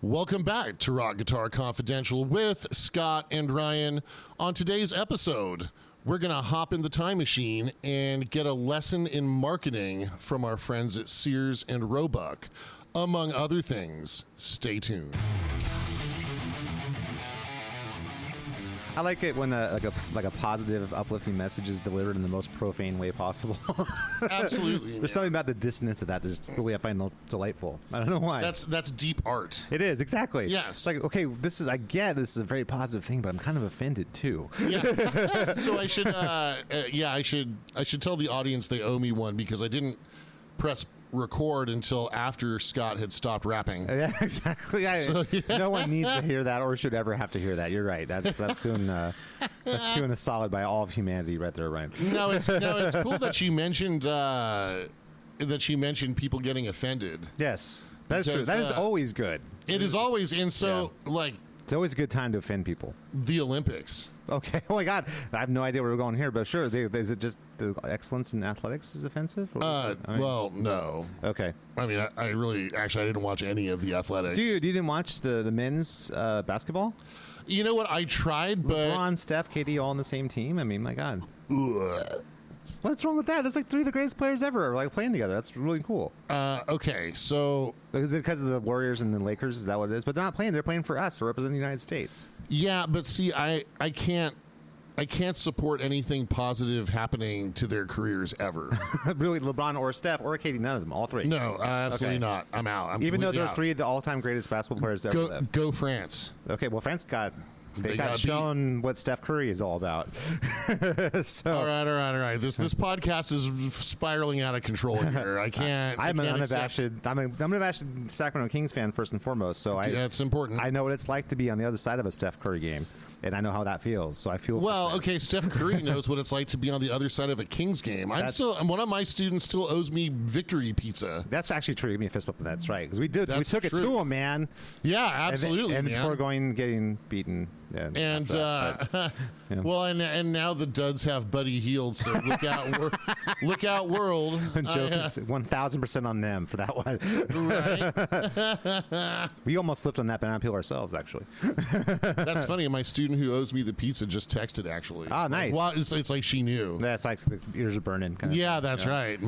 Welcome back to Rock Guitar Confidential with Scott and Ryan. On today's episode, we're going to hop in the time machine and get a lesson in marketing from our friends at Sears and Roebuck. Among other things, stay tuned. I like it when a positive, uplifting message is delivered in the most profane way possible. Absolutely. There's something about the dissonance of that that's really I find delightful. I don't know why. That's deep art. It is, exactly. Yes. It's like, okay, this is a very positive thing, but I'm kind of offended too. Yeah. So I should tell the audience they owe me one because I didn't press record until after Scott had stopped rapping. Yeah, exactly. No one needs to hear that or should ever have to hear that. You're right. That's doing a solid by all of humanity right there, Ryan. No, it's cool that she mentioned people getting offended. Yes, that's true. That is always good. It is always, and so it's always a good time to offend people. The Olympics. Okay. Oh my God, I have no idea where we're going here, but sure. Is it just the excellence in athletics is offensive? Well, no. Okay. I mean, I didn't watch any of the athletics. Dude, you didn't watch the men's basketball? You know what? I tried, but LeBron, Steph, KD, all on the same team. I mean, my God. Ugh. What's wrong with that? That's like three of the greatest players ever, like playing together. That's really cool. Okay, so is it because of the Warriors and the Lakers? Is that what it is? But they're not playing. They're playing for us to represent the United States. Yeah, but see, I can't support anything positive happening to their careers ever. Really, LeBron or Steph or KD, none of them, all three. No, absolutely not. I'm out. Even though they're three of the all-time greatest basketball players ever lived. Go France. Okay, well, France got shown what Steph Curry is all about. So, all right. This podcast is spiraling out of control here. I can't. I'm an unabashed Sacramento Kings fan first and foremost. So that's important. I know what it's like to be on the other side of a Steph Curry game, and I know how that feels. So I feel well. Okay, Steph Curry knows what it's like to be on the other side of a Kings game. One of my students still owes me victory pizza. That's actually true. Give me a fist bump. That's right, because we took it to him, man. Yeah, absolutely. And before getting beaten. Yeah, well, and now the Duds have Buddy Hield, so look out, world. Joke is 1,000% on them for that one. Right? We almost slipped on that banana peel ourselves, actually. That's funny. My student who owes me the pizza just texted, actually. Oh, nice. Well, it's like she knew. That's like the ears are burning. That's right.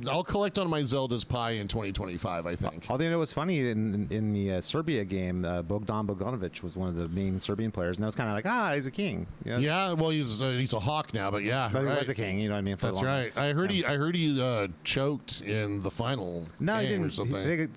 I'll collect on my Zelda's pie in 2025, I think. Although, you know what's funny, in the Serbia game, Bogdan Bogdanovic was one of the main Serbian players. And that was kind of like, he's a king. You know? Yeah, well, he's a hawk now, but yeah, but he was a king. You know what I mean? That's right. I heard he choked in the final. No, game he didn't. Or something.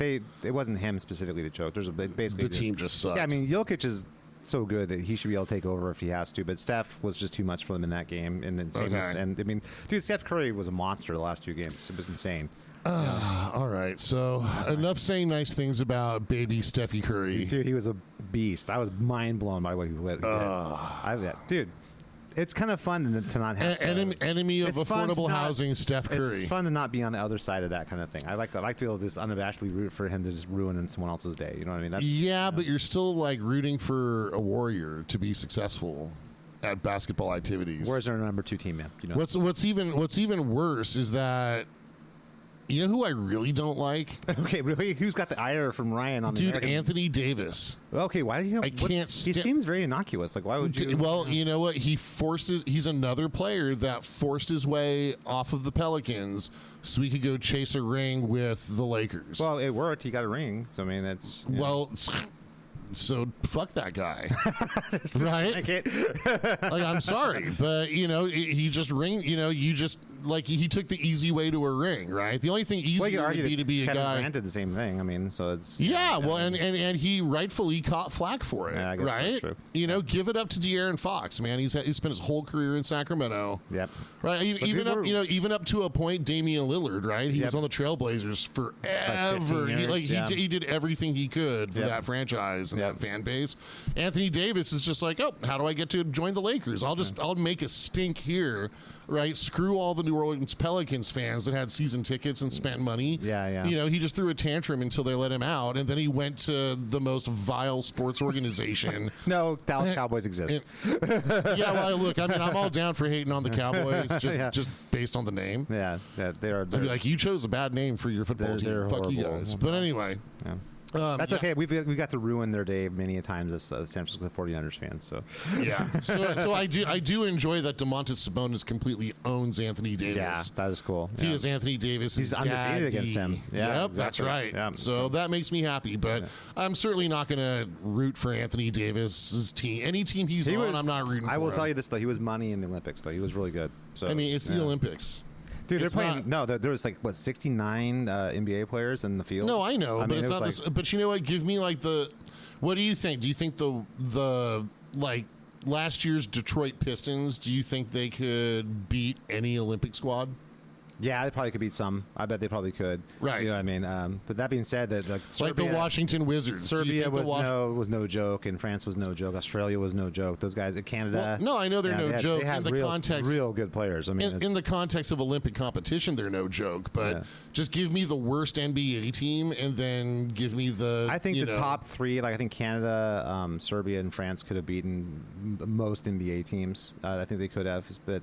It wasn't him specifically that choked. Basically the team just sucked. Yeah, I mean, Jokic is so good that he should be able to take over if he has to. But Steph was just too much for them in that game. And then and I mean, dude, Steph Curry was a monster the last two games. It was insane. All right, so enough saying nice things about baby Steffi Curry. Dude, he was a beast. I was mind blown by what he did. Dude, it's kind of fun to not have enemy of affordable housing, Steph Curry. It's fun to not be on the other side of that kind of thing. I like to be able to just unabashedly root for him to just ruin someone else's day. You know what I mean? But you're still like rooting for a Warrior to be successful at basketball activities. Warriors are our number 2 team, man. You know? What's even worse is that. You know who I really don't like? Okay, really? Who's got the ire from Ryan on the Dude, Anthony Davis. Okay, why do you? He seems very innocuous. Like, why would you? Well, you know what? He's another player that forced his way off of the Pelicans so he could go chase a ring with the Lakers. Well, it worked. He got a ring. So I mean, that's So fuck that guy, right? Like, I'm sorry, but he just he took the easy way to a ring, right? The only thing easier would be to be a guy. Grant did the same thing. I mean, so it's and he rightfully caught flack for it, I guess right? That's true. Give it up to De'Aaron Fox, man. He spent his whole career in Sacramento. Yep. Right. Even up to a point, Damian Lillard, right? He was on the Trailblazers forever. Like 15 years, he did everything he could for that franchise and that fan base. Anthony Davis is just like, how do I get to join the Lakers? I'll make a stink here, right? Screw all the New Orleans Pelicans fans that had season tickets and spent money. Yeah. He just threw a tantrum until they let him out, and then he went to the most vile sports organization. No, Dallas Cowboys exist. Well, look, I mean, I'm all down for hating on the Cowboys just based on the name. Yeah, they are. I'd be like, you chose a bad name for your football team. Fuck horrible. you guys. But anyway. Yeah. That's okay. We got to ruin their day many a times as San Francisco 49ers fans. So yeah, so I do enjoy that Domantas Sabonis completely owns Anthony Davis. Yeah, that is cool. Yeah. He is Anthony Davis. He's undefeated against him. Yeah, yep, exactly. that's right. Yeah, so that makes me happy. But I'm certainly not going to root for Anthony Davis's team. Any team he's on, I'm not rooting for. I will him. tell you this though, he was money in the Olympics though. He was really good. So I mean, it's the Olympics. Dude, they're playing. There was like 69 NBA players in the field. No, I know, but it's not like, this. But you know what? Give me like the. What do you think? Do you think the like last year's Detroit Pistons? Do you think they could beat any Olympic squad? Yeah, they probably could beat some. I bet they probably could. Right. You know what I mean? But that being said, that like the Washington Wizards. Serbia was no joke, and France was no joke. Australia was no joke. Those guys in Canada. Well, no, I know they're no joke. They had in the context, real good players. I mean, in the context of Olympic competition, they're no joke. But just give me the worst NBA team, and then give me the. I think the top three, like I think Canada, Serbia, and France could have beaten most NBA teams. I think they could have, but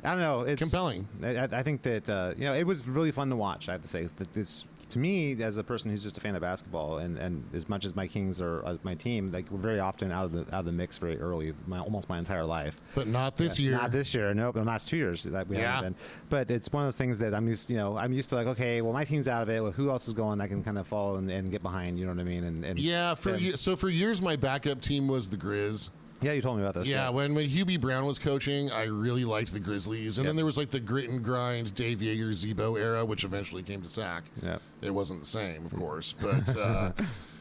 I don't know. It's compelling. I think that it was really fun to watch. I have to say that this. To me, as a person who's just a fan of basketball, and as much as my Kings are my team, like we're very often out of the mix very early, almost my entire life. But not this year. Not this year. Nope. In the last 2 years that we haven't been. But it's one of those things that I'm used to like, okay, well my team's out of it. Well, who else is going? I can kind of follow and get behind. You know what I mean? And yeah. For years, my backup team was the Grizz. Yeah, you told me about this. Yeah, when Hubie Brown was coaching, I really liked the Grizzlies. And then there was like the grit and grind Dave Yeager Zebo era, which eventually came to Sac. Yeah. It wasn't the same, of course. But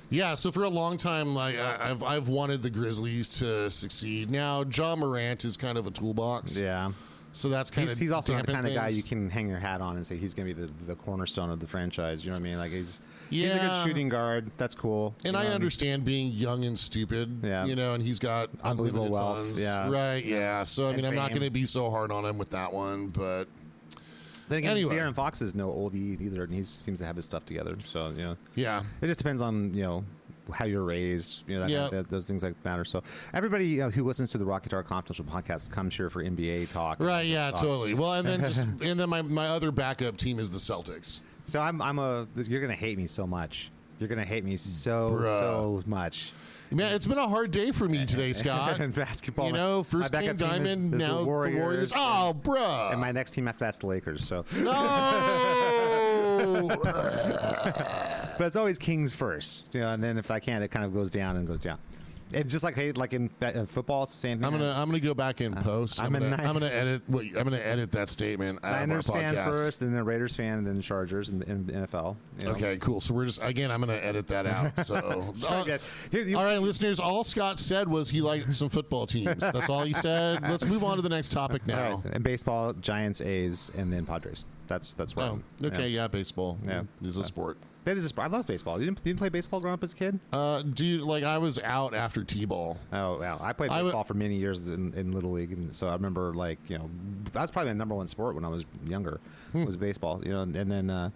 yeah, so for a long time, like I've wanted the Grizzlies to succeed. Now, Ja Morant is kind of a toolbox. Yeah. So that's he's also not the kind of guy you can hang your hat on and say he's going to be the cornerstone of the franchise. You know what I mean? Like he's a good shooting guard. That's cool. And I understand being young and stupid. Yeah. And he's got unbelievable unlimited wealth. funds. Yeah. Right. Yeah. So I mean, I'm not fame. going to be so hard on him with that one, but. Then again, anyway. De'Aaron Fox is no oldie either, and he seems to have his stuff together. So yeah, it just depends on how you're raised. Those things like matter. So everybody who listens to the Rock Guitar Confidential podcast comes here for NBA talk. Right? Yeah, totally. Well, and then my other backup team is the Celtics. So you're gonna hate me so much. You're gonna hate me so much. Man, it's been a hard day for me today, Scott. In basketball, first King Diamond, now the Warriors. Oh, bruh. And my next team after that's the Lakers. So no. But it's always Kings first, and then if I can, it kind of goes down and goes down. It's just like in football, it's the same thing. I'm gonna go back in post. I'm gonna edit that statement out Niners of our podcast. fan first, and then Raiders fan, and then Chargers in NFL. Okay, cool. So I'm gonna edit that out. So all right, listeners. All Scott said was he liked some football teams. That's all he said. Let's move on to the next topic now. Right. And baseball, Giants, A's, and then Padres. That's right. Okay, yeah, baseball. Yeah, is a sport. That is a sport. I love baseball. You didn't play baseball growing up as a kid? Dude, like I was out after T-ball. Oh, wow. I played baseball for many years in Little League, and so I remember that's probably my number one sport when I was younger was baseball. And then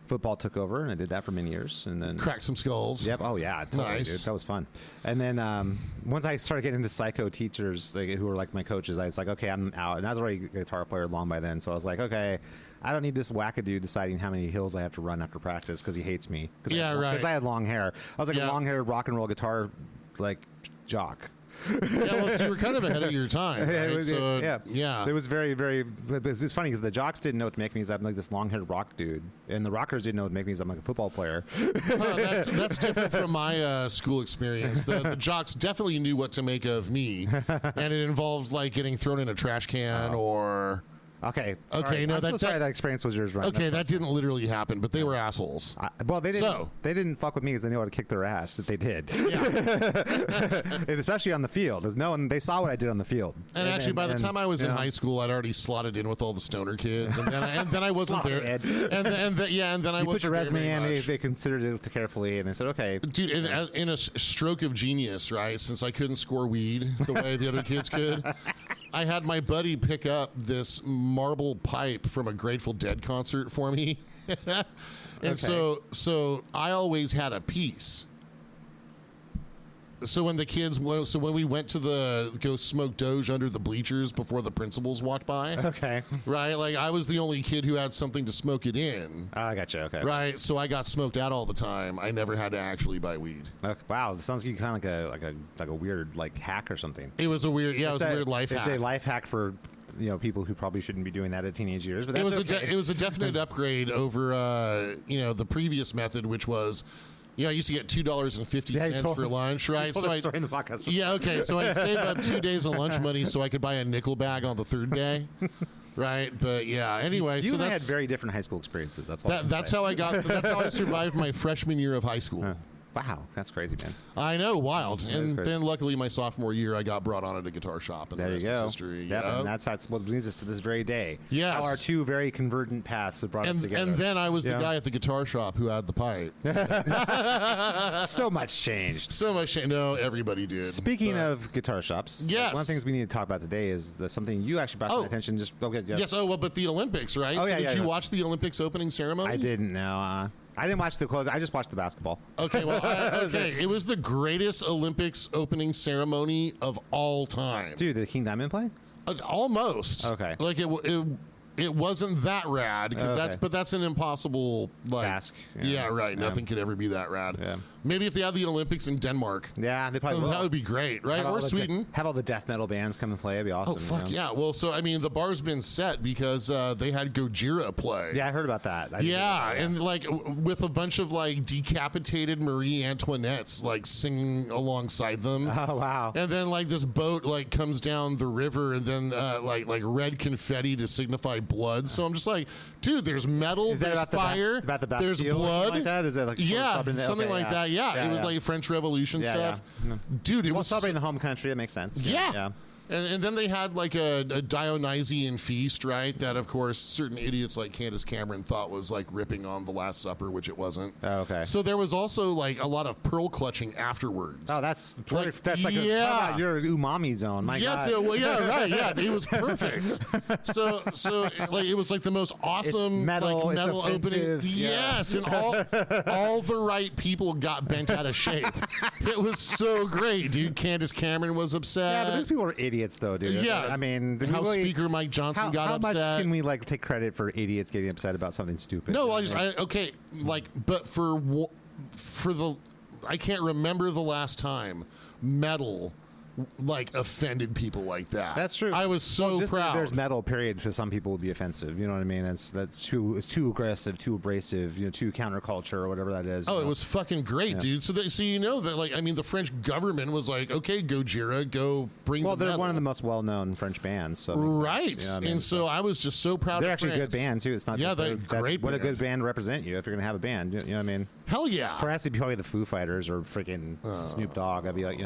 football took over, and I did that for many years, and then cracked some skulls. Yep. Oh yeah. Totally, nice. Dude. That was fun. And then once I started getting into psycho teachers who were like my coaches, I was like, okay, I'm out. And I was already a guitar player long by then, so I was like, okay, I don't need this wackadoo deciding how many hills I have to run after practice because he hates me. Right. Because I had long hair. I was like a long-haired rock and roll guitar jock. So you were kind of ahead of your time. Right? It was very, very. It's funny because the jocks didn't know what to make me as I'm like this long-haired rock dude, and the rockers didn't know what to make me as I'm like a football player. That's different from my school experience. The jocks definitely knew what to make of me, and it involved like getting thrown in a trash can or. Okay. Okay. No, that experience was yours, right? Okay, that didn't literally happen, but they were assholes. They didn't fuck with me because they knew how to kick their ass if they did. Yeah. And especially on the field. They saw what I did on the field. And actually, by the time I was in high school, I'd already slotted in with all the stoner kids, and then I wasn't there. And then I you wasn't put your resume in. Much. They considered it carefully, and they said, okay, dude. In a stroke of genius, right? Since I couldn't score weed the way the other kids could. I had my buddy pick up this marble pipe from a Grateful Dead concert for me. And so I always had a piece. So when the kids, so when we went to go smoke Doge under the bleachers before the principals walked by, Okay. right? Like I was the only kid who had something to smoke it in. I gotcha. Okay. Right, so I got smoked out all the time. I never had to actually buy weed. Wow, this sounds like kind of like a weird like hack or something. It was a weird, it was a weird life hack. It's a life hack for people who probably shouldn't be doing that at teenage years. But It that's was okay. it was a definite upgrade over the previous method, which was. I used to get $2.50 for lunch, right? So I story in the podcast. Yeah, okay. So I saved up 2 days of lunch money so I could buy a nickel bag on the third day, right? But yeah, anyway. You so and I had that's very different high school experiences. That's all. that's how I got. That's how I survived my freshman year of high school. Wow, that's crazy, man. I know, wild. And crazy. then luckily my sophomore year, I got brought on at a guitar shop, and There the you rest is go. history. Yep, Yep. and that's what leads us to this very day. Yes. How our two very convergent paths have brought us together. And then I was the Yeah. guy at the guitar shop who had the pipe. So much changed. So much. No, everybody did. Speaking But- of guitar shops, Yes. one of the things we need to talk about today is something you actually brought to my attention. Just okay, Yes. Oh well, but the Olympics, right? Oh, So yeah, did yeah, you yeah. watch the Olympics opening ceremony? I didn't know. I didn't watch the close. I just watched the basketball. Okay, well, okay. It was the greatest Olympics opening ceremony of all time. Dude, did King Diamond play? Almost. Okay. Like it wasn't that rad because Okay. that's an impossible Task. Yeah, right. Yeah. Nothing could ever be that rad. Yeah. Maybe if they had the Olympics in Denmark, Yeah, they probably will. that would be great, right? Have all Or the Sweden. have all the death metal bands come and play. It'd be awesome. Oh fuck you know? yeah! Well, so I mean, the bar's been set because they had Gojira play. Yeah, I heard about that. I didn't Yeah, know that. and like with a bunch of like decapitated Marie Antoinettes like singing alongside them. Oh wow. And then like this boat like comes down the river and then like red confetti to signify blood. So I'm just like, dude, there's metal, Is that there's about the fire, about the there's Bastille or blood. something like that? Is that like Yeah, celebrating that? something Okay, like that. Yeah, it was yeah. like French Revolution Yeah, stuff. yeah. Dude, it Well, was celebrating the home country. That makes sense. yeah. And then they had like a Dionysian feast, right? That, of course, certain idiots like Candace Cameron thought was like ripping on the Last Supper, which it wasn't. Oh, okay. So there was also like a lot of pearl clutling afterwards. Oh, that's Like, that's like yeah. how about your umami zone. My Yes, God. well, yeah, right, yeah, it was perfect. So like it was like the most awesome metal, like, it's metal opening. offensive, yeah. Yes, and all the right people got bent out of shape. It was so great, dude. Candace Cameron was upset. Yeah, but those people are idiots, though, dude. Yeah. I mean, do we How really- Speaker Mike Johnson got how upset. much can we like take credit for idiots getting upset about something stupid? No, You know I what just mean? okay, like, but for the, I can't remember the last time metal like offended people like that. That's true. I was so Well, just that proud. There's metal. Period. To some people, would be offensive. You know what I mean? It's too aggressive, too abrasive. Too counterculture or whatever that is. Oh, you it know? was fucking great, dude. So you know that, like, I mean, the French government was like, okay, Gojira, go bring. Well, the they're metal. one of the most well-known French bands. So it makes sense, right, you know what I mean? and so I was just so proud. they're of actually a good France. band too. It's not. Yeah, just they're that's great what a band. good band represent you if you're gonna have a band. You know what I mean? Hell yeah. For us, it'd be probably the Foo Fighters or freaking Snoop Dogg. I'd be like,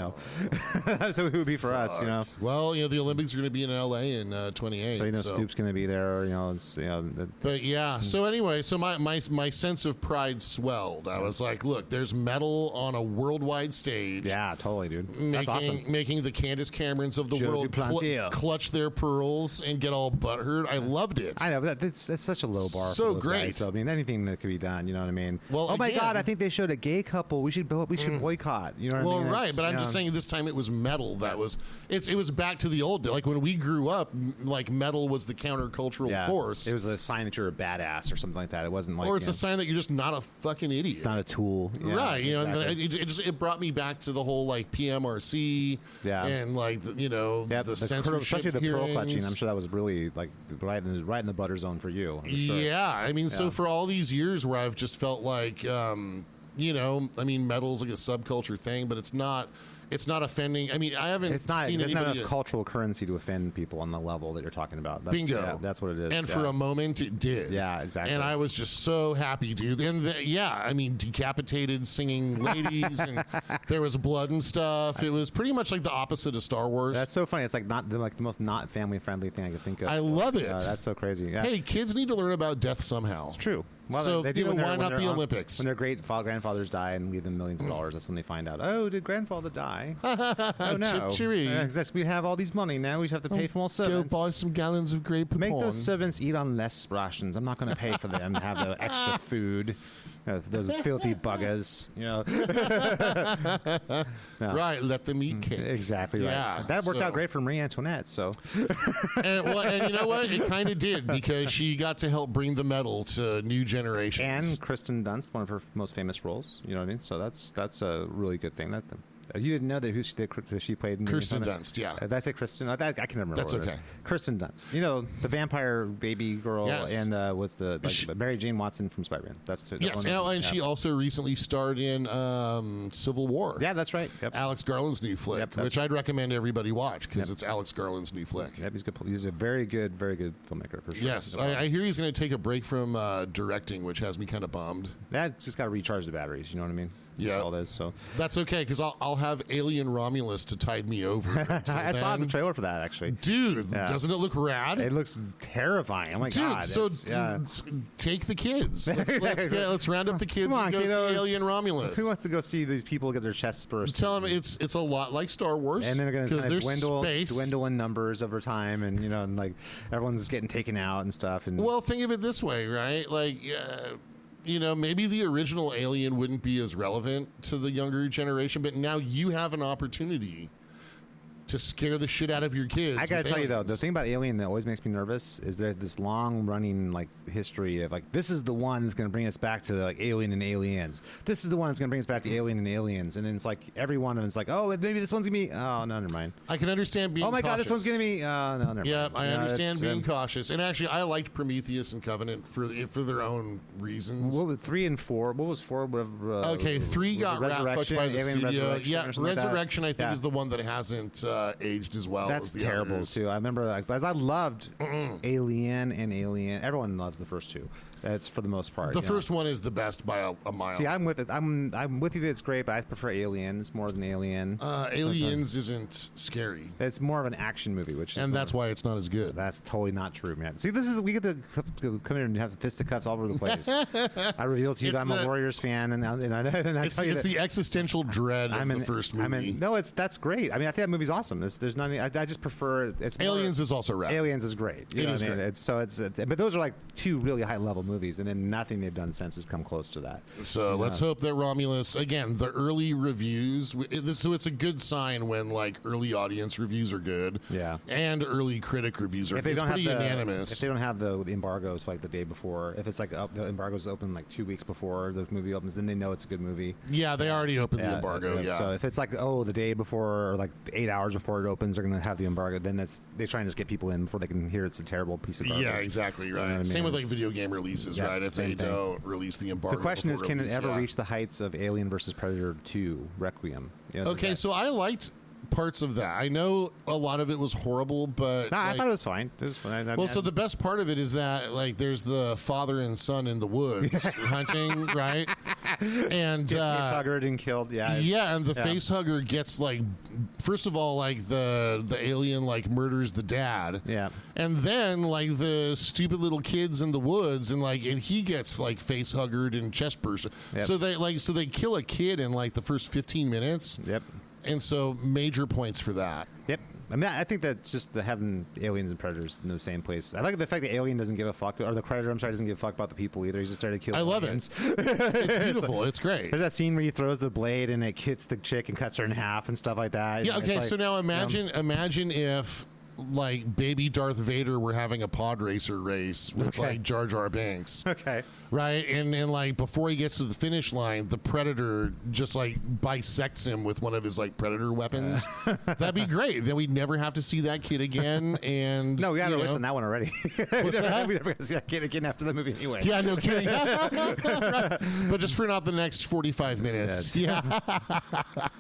that's who it would be for us. You know. Well, the Olympics are going to be in LA in 28. So Snoop's gonna be there. But yeah, so anyway, so my sense of pride swelled. I was like, look, there's metal on a worldwide stage. Yeah, totally, dude. That's awesome. Making the Candace Camerons of the Joe world Duplantier. clutch their pearls and get all butthurt. I loved it. I know, but that's such a low bar. So for those great. Guys. So I mean, anything that could be done. You know what I mean? Well, oh my again- God, I think they showed a gay couple. We should boycott. You know what I Well, mean? right, That's- but I'm you just know. saying this time it was metal. It was back to the old day. Like when we grew up, like metal was the countercultural force. It was a sign that you're a badass or something like that. It wasn't like, or it's a sign that you're just not a fucking idiot. not a tool. Yeah, Right, exactly. and it brought me back to the whole like PMRC, Yeah. and like the the censorship, especially the pearl hearings. clutching. I'm sure that was really like right in the butter zone for you. I'm sure. Yeah, I mean, so Yeah. for all these years where I've just felt like, I mean, metal's like a subculture thing, but it's not offending. I mean, I haven't It's not. seen There's not anybody. enough cultural currency to offend people on the level that you're talking about. That's, Bingo. Yeah, that's what it is. And yeah. for a moment, it did. Yeah, exactly. And I was just so happy, dude. And I mean, decapitated singing ladies, and there was blood and stuff. It was pretty much like the opposite of Star Wars. That's so funny. It's like the most not family friendly thing I could think of. I love it. That's so crazy. Yeah. Hey, kids need to learn about death somehow. It's true. Well, So, they do when why when not they're the on- Olympics? When their great grandfathers die and leave them millions of dollars, that's when they find out. Oh, did grandfather die? Oh no! Chip-cherry. We have all these money now. We have to pay for more servants. Go buy some gallons of grape Make popcorn. those servants eat on less rations. I'm not going to pay for them to have the extra food. Those filthy buggers, No. Right, let them eat cake. Exactly right. Yeah, that worked out great for Marie Antoinette. So, and you know what? It kind of did, because she got to help bring the medal to new generations. And Kristen Dunst, one of her most famous roles. You know what I mean? So that's a really good thing. You didn't know that who she played? Kirsten Dunst, yeah. Did I say Kristen? I can never remember. That's okay. Kirsten Dunst. The vampire baby girl, yes. and was Mary Jane Watson from Spider-Man. Yes, and she also recently starred in Civil War. Yeah, that's right. Yep. Alex Garland's new flick, which I'd recommend everybody watch, because it's Alex Garland's new flick. Yep, he's good. He's a very good filmmaker for sure. Yes, I hear he's going to take a break from directing, which has me kind of bummed. That just got to recharge the batteries. You know what I mean? Yeah, that's all it is. So that's okay, because I'll have Alien Romulus to tide me over. I saw the trailer for that, actually. Dude, doesn't it look rad? It looks terrifying. Oh my god! Dude, so take the kids. Let's round up the kids and go see Alien Romulus. Who wants to go see these people get their chests burst? Tell them it's a lot like Star Wars, and they're going to dwindle in numbers over time, and and like everyone's getting taken out and stuff. And well, think of it this way, right? Like. Maybe the original Alien wouldn't be as relevant to the younger generation, but now you have an opportunity to scare the shit out of your kids. I gotta tell you though, the thing about Alien that always makes me nervous is there's this long running history of this is the one that's gonna bring us back to Alien and Aliens. This is the one that's gonna bring us back to Alien and Aliens, and then it's every one of them is oh, maybe this one's gonna be, oh no, never mind. I can understand being. Oh my cautious. God, this one's gonna be. Oh no, never mind. Yeah, I understand being cautious, and actually, I liked Prometheus and Covenant for their own reasons. What was 3 and 4? What was 4? Okay, 3 got fucked by the Alien studio. Resurrection Resurrection, I think, is the one that hasn't aged as well. That's as the terrible others. too. I remember, but I loved Alien and Alien. Everyone loves the first two. That's for the most part. The first one is the best by a mile. See, I'm with it. I'm with you that it's great, but I prefer Aliens more than Alien. Aliens isn't scary. It's more of an action movie, that's why it's not as good. That's totally not true, man. See, we get to come here and have fisticuffs all over the place. I revealed to you that I'm a Warriors fan, and I tell you it's the existential dread of the first movie. That's great. I mean, I think that movie's awesome. There's nothing. I just prefer it's Aliens is also rad. Aliens is great. It is great. But those are two really high level movies, and then nothing they've done since has come close to that. So let's hope that Romulus, again, the early reviews, so it's a good sign when early audience reviews are good, and early critic reviews are good. It's pretty unanimous. If they don't have the embargoes the day before, if it's the embargo's open 2 weeks before the movie opens, then they know it's a good movie. Yeah, they already opened the embargo. Yeah. So if it's the day before or 8 hours before it opens, they're going to have the embargo. Then they try and just get people in before they can hear it's a terrible piece of garbage. Yeah, exactly right. You know Same with video game releases, right? If they don't release the embargo. The question is, can it ever reach the heights of Alien versus Predator 2 Requiem? Okay, so I liked parts of that. I know a lot of it was horrible, but I thought it was fine. It was fine. So the best part of it is that there's the father and son in the woods hunting, right? And facehuggered and killed. Yeah, and the facehugger gets first of all the alien murders the dad. Yeah. And then the stupid little kids in the woods and he gets facehuggered and chest burst. Yep. So they kill a kid in the first 15 minutes. Yep. And so major points for that. Yep. I mean, I think that's just having aliens and predators in the same place. I like the fact that Alien doesn't give a fuck, or the Predator, doesn't give a fuck about the people either. He's just trying to kill aliens. I love it. It's beautiful. It's great. There's that scene where he throws the blade and it hits the chick and cuts her in half and stuff like that. Yeah, okay, so now imagine if baby Darth Vader were having a pod racer race with Jar Jar Binks. Okay. Right? And before he gets to the finish line, the Predator just bisects him with one of his Predator weapons. That'd be great. Then we'd never have to see that kid again. And no, we had a race on that one already. We never got to see that kid again after the movie anyway. Yeah, no kidding. Right. But just for not the next 45 minutes. Yeah.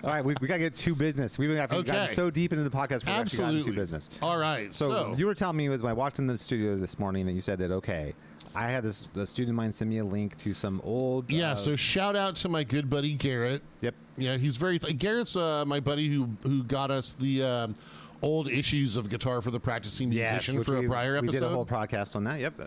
All right, we got to get to business. We have gotten so deep into the podcast, we actually got into business. All right. So you were telling me when I walked in the studio this morning that you said that, I had the student of mine send me a link to some old... so shout out to my good buddy Garrett. Yep. Yeah, he's Garrett's my buddy who got us the old issues of Guitar for the Practicing Musician for a prior episode. We did a whole podcast on that, yep.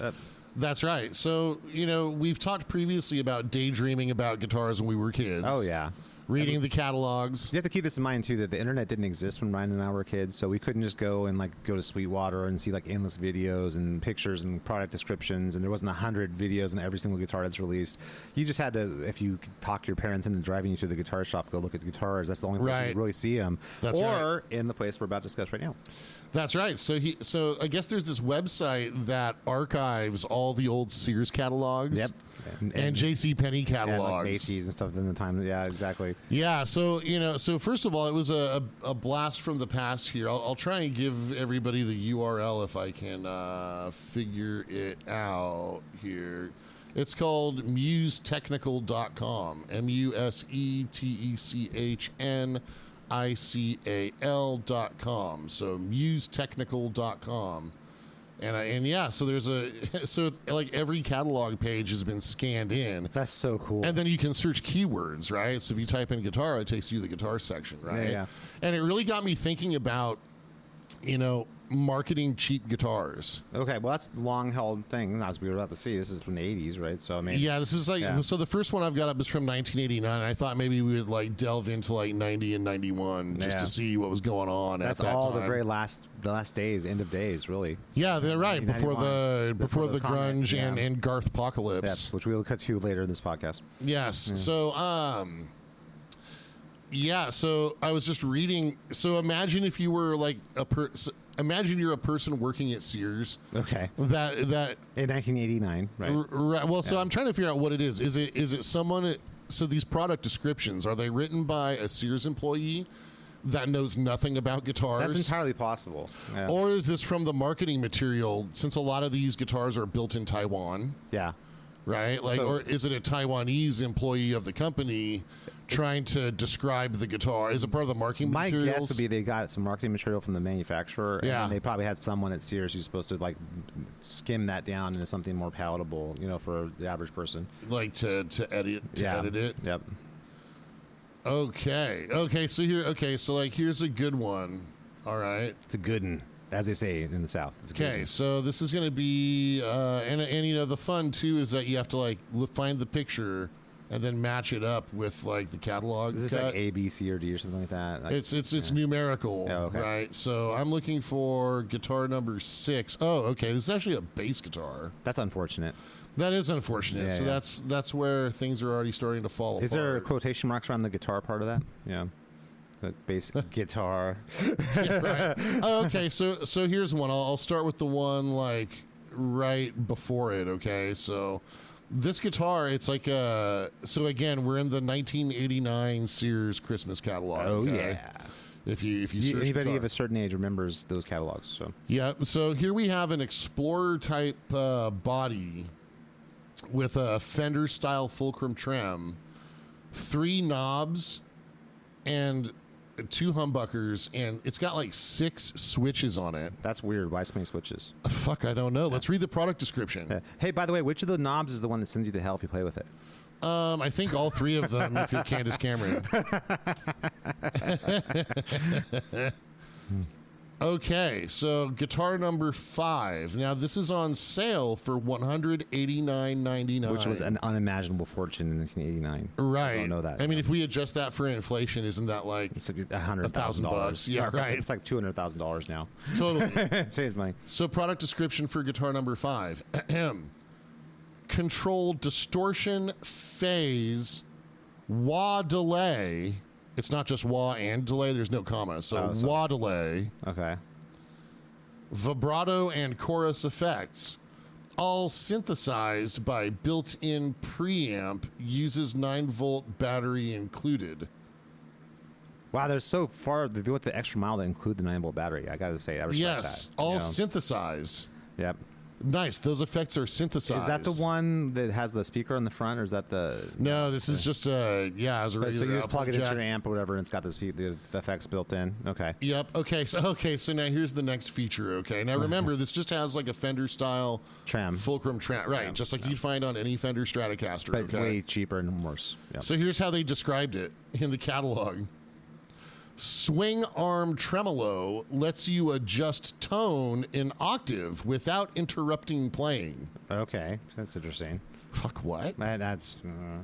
That's right. So, we've talked previously about daydreaming about guitars when we were kids. Oh, yeah. reading the catalogs. You have to keep this in mind too, that the internet didn't exist when Ryan and I were kids, so we couldn't just go and like go to Sweetwater and see like endless videos and pictures and product descriptions, and there wasn't 100 videos on every single guitar that's released. You just had to, if you could talk your parents into driving you to the guitar shop, go look at the guitars. That's the only place you could really see them. That's or in the place we're about to discuss right now. That's right. So I guess there's this website that archives all the old Sears catalogs. Yep. And J.C. Penney catalogs. And like Macy's and stuff in the time. Yeah, exactly. Yeah, so, so first of all, it was a blast from the past here. I'll try and give everybody the URL if I can figure it out here. It's called musetechnical.com. musetechnical.com. So musetechnical.com. And yeah, so there's like every catalog page has been scanned in. That's so cool. And then you can search keywords, right? So if you type in guitar, it takes you to the guitar section, right? Yeah. And it really got me thinking about, marketing cheap guitars. Okay, well, that's a long-held thing, as we were about to see. This is from the 80s, right? So, I mean... Yeah, this is so the first one I've got up is from 1989. I thought maybe we would, like, delve into, like, 90 and 91 just to see what was going on that's at that all time. the last days, end of days, really. Yeah, they're right, before the grunge yeah. and Garth-pocalypse. Yeah, which we'll cut to later in this podcast. Yes, so, so I was just reading. So imagine if you were like imagine you're a person working at Sears. Okay. That in 1989, right? Well, so I'm trying to figure out what it is. Is it someone? So these product descriptions, are they written by a Sears employee that knows nothing about guitars? That's entirely possible. Yeah. Or is this from the marketing material? Since a lot of these guitars are built in Taiwan. Yeah. Right? Like, or is it a Taiwanese employee of the company trying to describe the guitar? Is it part of the marketing materials? My guess would be they got some marketing material from the manufacturer, and they probably had someone at Sears who's supposed to like skim that down into something more palatable, for the average person. Like to edit it. Yep. Okay. So like here's a good one. All right. It's a good one, as they say in the South. Okay, so this is going to be, and the fun too is that you have to like find the picture and then match it up with like the catalog. Is this like A, B, C, or D or something like that? Like, it's numerical, right? So I'm looking for guitar number 6. Oh, okay, this is actually a bass guitar. That's unfortunate. That is unfortunate. Yeah, so that's where things are already starting to fall apart. Is there quotation marks around the guitar part of that? Yeah. The bass guitar. Yeah, right. Oh, okay, so here's one. I'll start with the one like right before it. Okay, so this guitar, it's like so again, we're in the 1989 Sears Christmas catalog. Oh okay? yeah. If you search anybody guitar. of a certain age remembers those catalogs. So yeah. So here we have an Explorer type body with a Fender style fulcrum trim, 3 knobs, and 2 humbuckers, and it's got like 6 switches on it. That's weird. Why so many switches? Fuck, I don't know. Let's read the product description. Hey, by the way, which of the knobs is the one that sends you to hell if you play with it? I think all 3 of them if you're Candace Cameron. Okay, so guitar number 5. Now this is on sale for $189.99, which was an unimaginable fortune in 1989. Right. I don't know that. I mean, if we adjust that for inflation, isn't that like it's like $100,000? Yeah, right. It's like $200,000 now. Totally. Saves money. So product description for guitar number 5. Control distortion, phase, wah delay. It's not just wah and delay. There's no comma. So wah delay. Okay. Vibrato and chorus effects. All synthesized by built-in preamp. Uses 9-volt battery included. Wow, they're so far. They do it the extra mile to include the 9-volt battery. I got to say, I respect that. All synthesized. Yep. Nice. Those effects are synthesized. Is that the one that has the speaker on the front, or is that the... No, this is just as a regular so you just plug it into jack. your amp or whatever, and it's got the effects built in. Okay. Yep. Okay. So now here's the next feature. Okay. Now remember, this just has like a Fender style trim, fulcrum trim, right? Just like you'd find on any Fender Stratocaster, but way cheaper and worse. Yep. So here's how they described it in the catalog. Swing arm tremolo lets you adjust tone in octave without interrupting playing. Okay, that's interesting. Fuck what? That's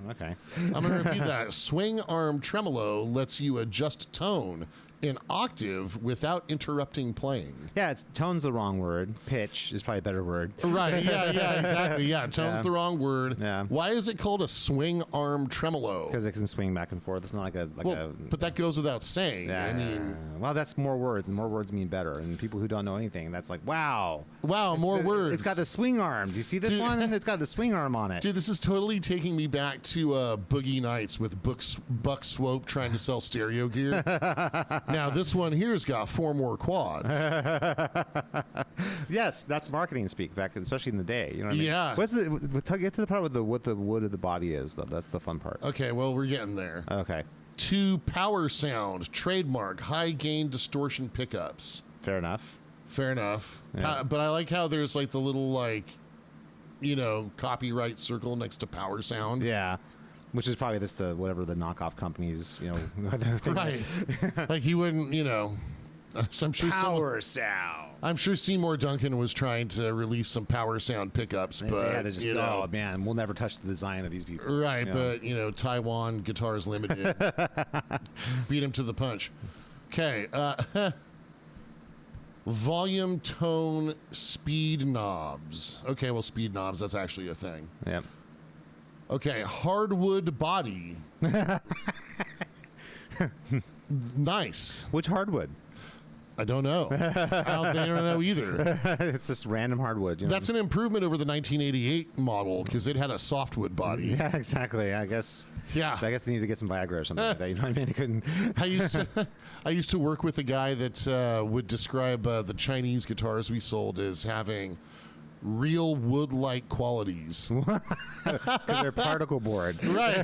okay. I'm going to repeat that. Swing arm tremolo lets you adjust tone in octave without interrupting playing. Yeah, tone's the wrong word. Pitch is probably a better word. Right. Yeah, exactly. Yeah, tone's the wrong word. Yeah. Why is it called a swing arm tremolo? Because it can swing back and forth. It's not like a But that goes without saying. Yeah, I mean, well, that's more words, and more words mean better. And people who don't know anything, that's like, wow, more words. It's got the swing arm. Do you see this one? It's got the swing arm on it. Dude, this is totally taking me back to Boogie Nights with Buck Swope trying to sell stereo gear. Now, this one here's got 4 more quads. Yes, that's marketing speak, back especially in the day. You know what I mean? Yeah. Get to the part with what the wood of the body is, though. That's the fun part. Okay, well, we're getting there. Okay. 2 power sound, trademark, high gain distortion pickups. Fair enough. Fair enough. Yeah. But I like how there's like the little copyright circle next to power sound. Yeah. Which is probably just whatever the knockoff companies, Right. Like he wouldn't, I'm sure power sound. I'm sure Seymour Duncan was trying to release some power sound pickups, but they had to just go, oh man, we'll never touch the design of these people. Right, but Taiwan Guitars Limited beat him to the punch. Okay, volume, tone, speed knobs. Okay, well, speed knobs, that's actually a thing. Yep. Okay, hardwood body. Nice. Which hardwood? I don't know. I don't know either. It's just random hardwood. That's an improvement over the 1988 model because it had a softwood body. Yeah, exactly. I guess they need to get some Viagra or something like that. You know what I mean? They couldn't. I used to work with a guy that would describe the Chinese guitars we sold as having real wood-like qualities. Because they're particle board. Right.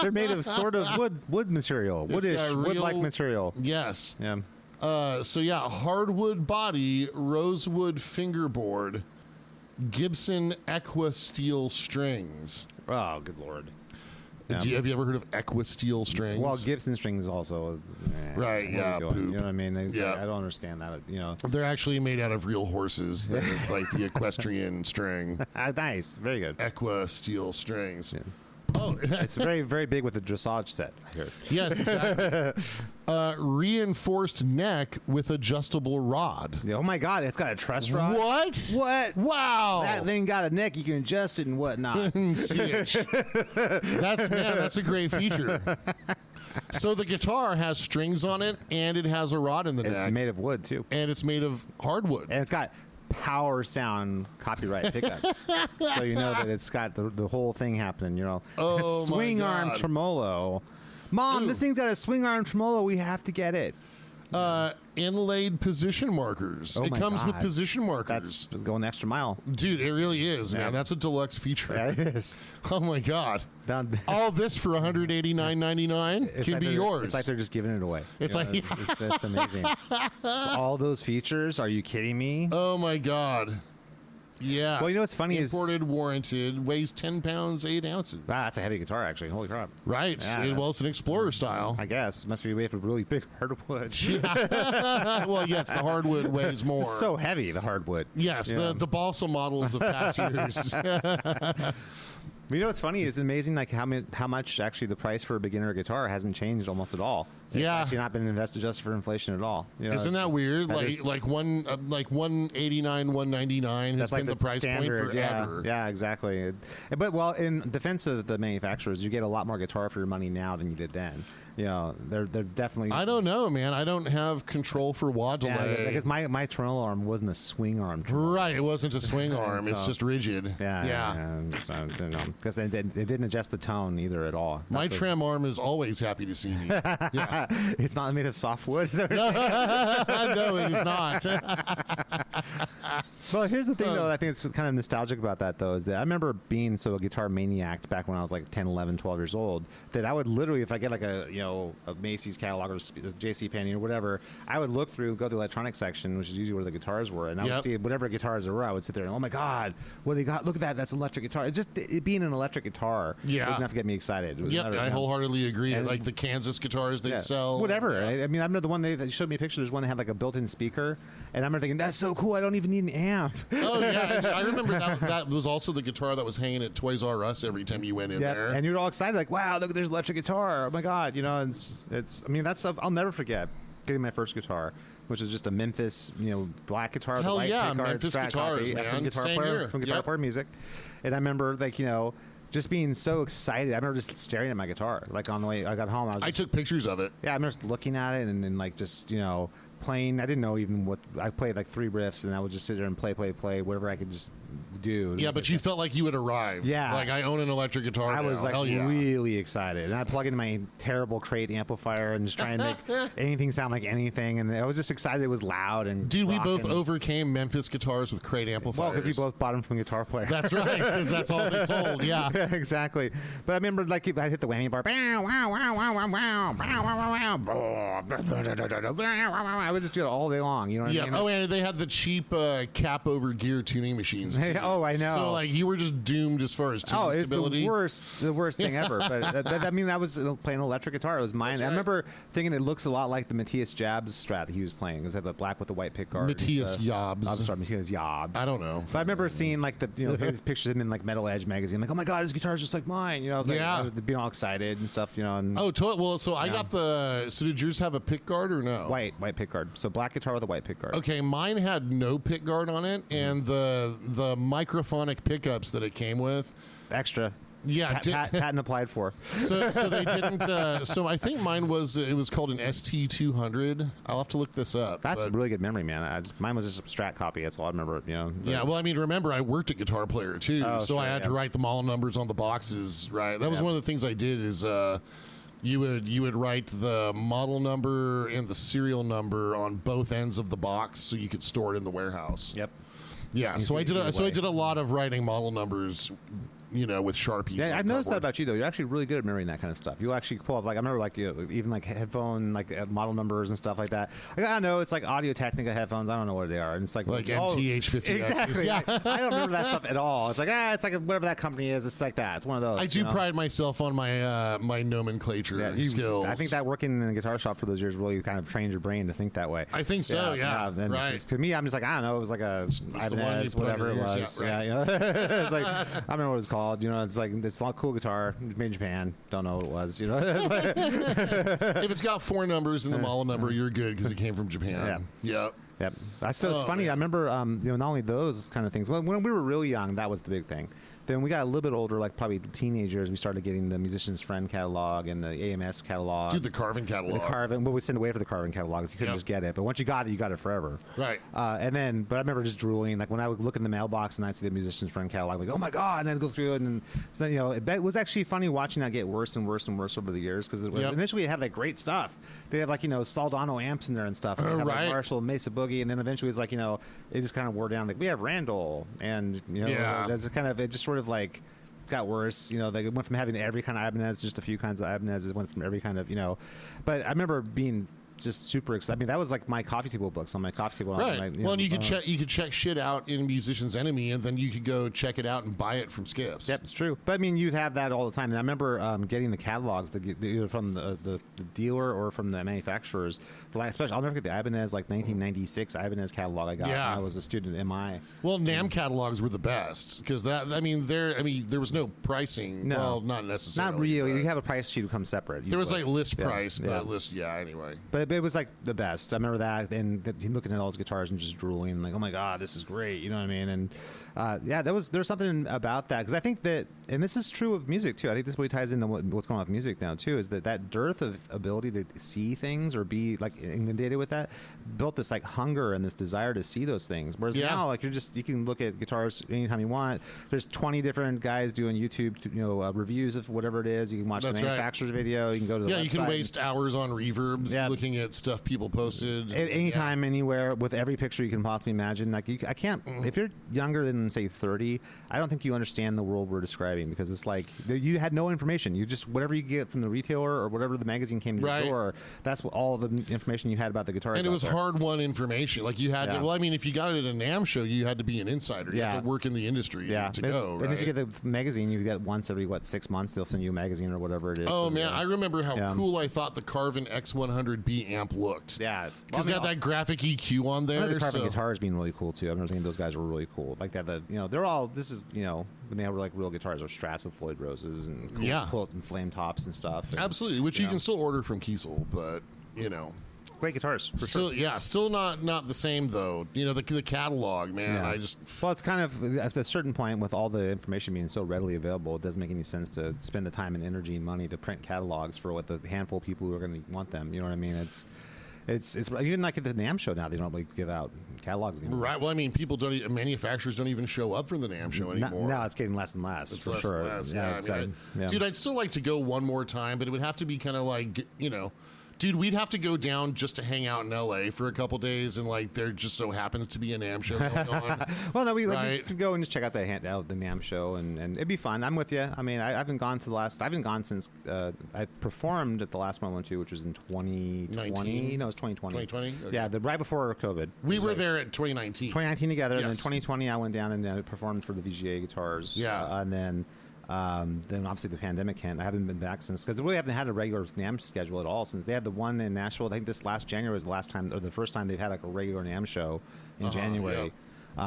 They're made of sort of wood material. Woodish, wood-like material. Yes. Yeah. Hardwood body, rosewood fingerboard, Gibson Equa steel strings. Oh, good Lord. Yeah. Have you ever heard of Equa steel strings? Well, Gibson strings also. Right, yeah. You know what I mean? I don't understand that. They're actually made out of real horses. They're like the equestrian string. Nice. Very good. Equa steel strings. Yeah. Oh, it's very, very big with the dressage set, I heard. Yes, exactly. Reinforced neck with adjustable rod. Yeah, oh my God, it's got a truss rod. What? Wow. That thing got a neck, you can adjust it and whatnot. That's a great feature. So the guitar has strings on it, and it has a rod in the neck. It's made of wood too, and it's made of hardwood. And it's got power sound copyright pickups, so you know that it's got the whole thing happening. Oh, swing my arm God. tremolo. Mom, this thing's got a swing arm tremolo. We have to get it. Inlaid position markers. Oh it my comes with God. position markers. That's going the extra mile. Dude, it really is, man. That's a deluxe feature. Yeah, it is. Oh my God. All this for $189.99 can be yours. It's like they're just giving it away. It's it's amazing. All those features. Are you kidding me? Oh my God. Yeah. Well, what's funny Imported, warranted, weighs 10 pounds, 8 ounces. Wow, that's a heavy guitar, actually. Holy crap. Right. Yeah, Well, it's an Explorer style. I guess. Must be made for really big hardwood. Well, yes, the hardwood weighs more. It's so heavy, the hardwood. Yes, the balsa models of past years. What's funny? It's amazing how much actually the price for a beginner guitar hasn't changed almost at all. It's actually not been adjusted for inflation at all. Isn't that weird? Like $189, $199 has been the price standard, point forever. Yeah, exactly. But in defense of the manufacturers, you get a lot more guitar for your money now than you did then. They're definitely. I don't know, man. I don't have control for wad delay. Yeah, because my tremolo arm wasn't a swing arm. Right, it wasn't a swing arm. It's just rigid. Yeah. Because it didn't adjust the tone either at all. My trem arm is always happy to see me. Yeah. It's not made of soft wood. Is that what you're saying? No, it is not. Well, here's the thing, though. I think it's kind of nostalgic about that, though, is that I remember being a guitar maniac back when I was like 10, 11, 12 years old, that I would literally, if I get like a Macy's catalog or JCPenney or whatever, I would go through the electronics section, which is usually where the guitars were, and I would see whatever guitars there were. I would sit there and, oh my God, what do they got? Look at that. That's an electric guitar. It being an an electric guitar was enough to get me excited. I wholeheartedly agree. And like the Kansas guitars they'd sell. Whatever. I mean, I remember the one they showed me a picture. There's one that had like a built-in speaker, and I remember thinking, that's so cool. I don't even need an amp. Oh yeah, I remember that was also the guitar that was hanging at Toys R Us every time you went in there. And you were all excited, like, wow, look, there's an electric guitar. Oh my God, you know, it's. I mean, that's stuff I'll never forget. Getting my first guitar, which was just a Memphis, black guitar with a white pickguard Memphis Strat guitars, copy man. from Guitar Player Music. And I remember, like, just being so excited. I remember just staring at my guitar, like on the way I got home. I took pictures of it. Yeah, I remember just looking at it and then like just playing. I didn't know even what I played, like 3 riffs, and I would just sit there and play whatever I could just do. Yeah, but you felt like you had arrived. Yeah, like I own an electric guitar. I was like really excited, and I plug in my terrible crate amplifier and just try and make anything sound like anything. And I was just excited. It was loud and dude, we both overcame Memphis guitars with crate amplifiers. Well, because we both bought them from Guitar Player. That's right, because that's all they sold. Yeah, exactly. But I remember, like, I hit the whammy bar. I would just do it all day long. You know what I mean? Oh, and they had the cheap cap over gear tuning machines. Oh, I know. So like you were just doomed as far as tuning stability. The worst thing ever. But I mean, I was playing an electric guitar. It was mine. Right. I remember thinking it looks a lot like the Matthias Jabs Strat that he was playing. Because it had the black with the white pickguard. Matthias Jabs. I'm sorry, Matthias Jabs. I don't know. But I remember seeing like the pictures of him in like Metal Edge magazine. Like, oh my God, his guitar's just like mine. I was like, I was being all excited and stuff. And, well, so I got the. So did yours have a pickguard or no? White pickguard. So black guitar with a white pickguard. Okay, mine had no pickguard on it, and the microphonic pickups that it came with. Extra. Yeah, patent applied for. So they didn't. So I think mine was. It was called an ST200. I'll have to look this up. That's a really good memory, man. Mine was just a Strat copy. That's all I remember. Yeah. Well, I mean, remember, I worked at Guitar Player too, so I had to write the model numbers on the boxes. Right. That was one of the things I did. Is you would write the model number and the serial number on both ends of the box, so you could store it in the warehouse. Yep. Yeah. So I did a lot of writing model numbers. With Sharpies. Yeah, I've noticed that about you though. You're actually really good at remembering that kind of stuff. You actually pull up, like, I remember, like, even like headphone, like model numbers and stuff like that. Like, I don't know, it's like Audio Technica headphones. I don't know what they are, and it's like MTH50. Exactly. Yeah. I don't remember that stuff at all. It's like it's like whatever that company is. It's like that. It's one of those. I do pride myself on my my nomenclature skills. I think that working in a guitar shop for those years really kind of trained your brain to think that way. I think so. Yeah. And right. To me, I'm just like, I don't know. It was like a Ibanez, whatever it was. Yeah. Right. It's like, I remember what it was called. It's like, it's a cool guitar made in Japan. Don't know what it was. If it's got 4 numbers in the model number, you're good because it came from Japan. Yeah. Yep. That's still funny. Man. I remember, not only those kind of things. When we were really young, that was the big thing. Then we got a little bit older, like probably teenagers. We started getting the Musician's Friend catalog and the AMS catalog. Dude, the Carvin catalog. The Carvin. Well, we sent away for the Carvin catalogs. You couldn't just get it. But once you got it forever. Right. But I remember just drooling. Like when I would look in the mailbox and I'd see the Musician's Friend catalog, like, oh my God, and I'd go through it. And so, it was actually funny watching that get worse and worse and worse over the years, because initially it had like great stuff. They had like, Saldano amps in there and stuff. And like Marshall, Mesa Boogie, and then eventually it's like, it just kind of wore down. Like we have Randall, and that's kind of, it just sort of like got worse. They went from having every kind of Ibanez to just a few kinds of Ibanez. It went from every kind of, But I remember being just super excited. I mean, that was like my coffee table books on my coffee table. Right. Well, and you could check shit out in Musician's Enemy, and then you could go check it out and buy it from Skips. Yep, it's true. But I mean, you'd have that all the time. And I remember getting the catalogs either from the dealer or from the manufacturers. Especially, I'll never get the Ibanez, like 1996 Ibanez catalog I got when I was a student at MI. Well, NAMM catalogs were the best, because there was no pricing. No, well, not necessarily. Not really. You have a price sheet that comes separate. There was like list price, but anyway. But it was like the best. I remember that, and looking at all his guitars and just drooling, like, oh my God, this is great. You know what I mean? And there's something about that, because I think that, and this is true of music too. I think this really ties into what's going on with music now too, is that dearth of ability to see things or be like inundated with that built this like hunger and this desire to see those things. Whereas now, like, you can look at guitars anytime you want. There's 20 different guys doing YouTube, reviews of whatever it is. You can watch the manufacturer's video. You can go to the website. You can waste hours on reverbs looking at stuff people posted. Anytime, anywhere, with every picture you can possibly imagine. Like, I can't. If you're younger than, say, 30, I don't think you understand the world we're describing, because it's like you had no information. You just, whatever you get from the retailer or whatever the magazine came to your door, that's what all of the information you had about the guitars. And it was hard-won information. Like, you had to. Well, I mean, if you got it at a NAMM show, you had to be an insider. You had to work in the industry to go. And if you get the magazine, you get once every 6 months. They'll send you a magazine or whatever it is. Oh man, I remember how cool I thought the Carvin X100B amp looked. Yeah, because it had that graphic EQ on there. The Carvin guitars being really cool too. I remember thinking those guys were really cool. Like that, they're all. This is when they were like real guitars, or Strats with Floyd Roses and cool and flame tops and stuff. And, absolutely, which you can still order from Kiesel, but great guitars. Still, sure. Still not the same though. The catalog, man. Yeah. Well, it's kind of at a certain point, with all the information being so readily available, it doesn't make any sense to spend the time and energy and money to print catalogs for what the handful of people who are going to want them. You know what I mean? It's even like at the NAMM show now, they don't really give out catalogs anymore. Right. Well, I mean, manufacturers don't even show up for the NAMM show anymore. No, it's getting less and less. It's for less sure. And less. Yeah, exactly. Dude, I'd still like to go one more time, but it would have to be kind of like Dude, we'd have to go down just to hang out in LA for a couple days, and like there just so happens to be a NAMM show going on. Well, no, we could go and just check out the NAMM show, and it'd be fun. I'm with you. I mean, I haven't gone since I performed at the last one I went to, which was in 2020. No, it was 2020. 2020? Okay. Yeah, right before COVID. We were there at 2019. 2019 together, and then 2020 I went down and performed for the VGA guitars. Yeah. And then obviously the pandemic hit. I haven't been back since, because we really haven't had a regular NAMM schedule at all since they had the one in Nashville. I think this last January was the last time, or the first time they've had like a regular NAMM show in January.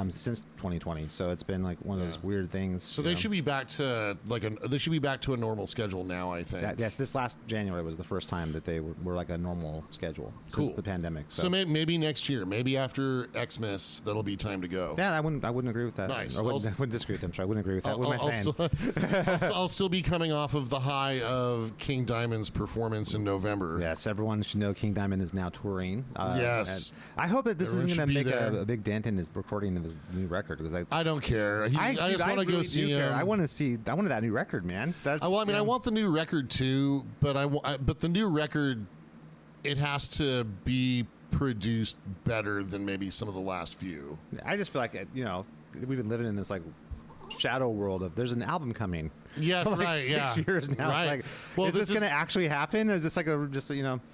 Since 2020, so it's been like one of those weird things. So they should be back to a normal schedule now, I think. Yes, this last January was the first time that they were like a normal schedule since the pandemic. So maybe next year, maybe after Xmas, that'll be time to go. Yeah, I wouldn't agree with that. Nice. I wouldn't disagree with them. Sorry, I wouldn't agree with that. What am I saying? I'll still be coming off of the high of King Diamond's performance in November. Yes, everyone should know King Diamond is now touring. Yes. I hope that this isn't going to make a big dent in his recording of his new record. I don't care. I just want to go see him. I wanted that new record, man. I want the new record too, but the new record, it has to be produced better than maybe some of the last few. I just feel like we've been living in this like shadow world of there's an album coming. Yes, for like right. 6 years now. Right. It's like, is this going to actually happen, or is this like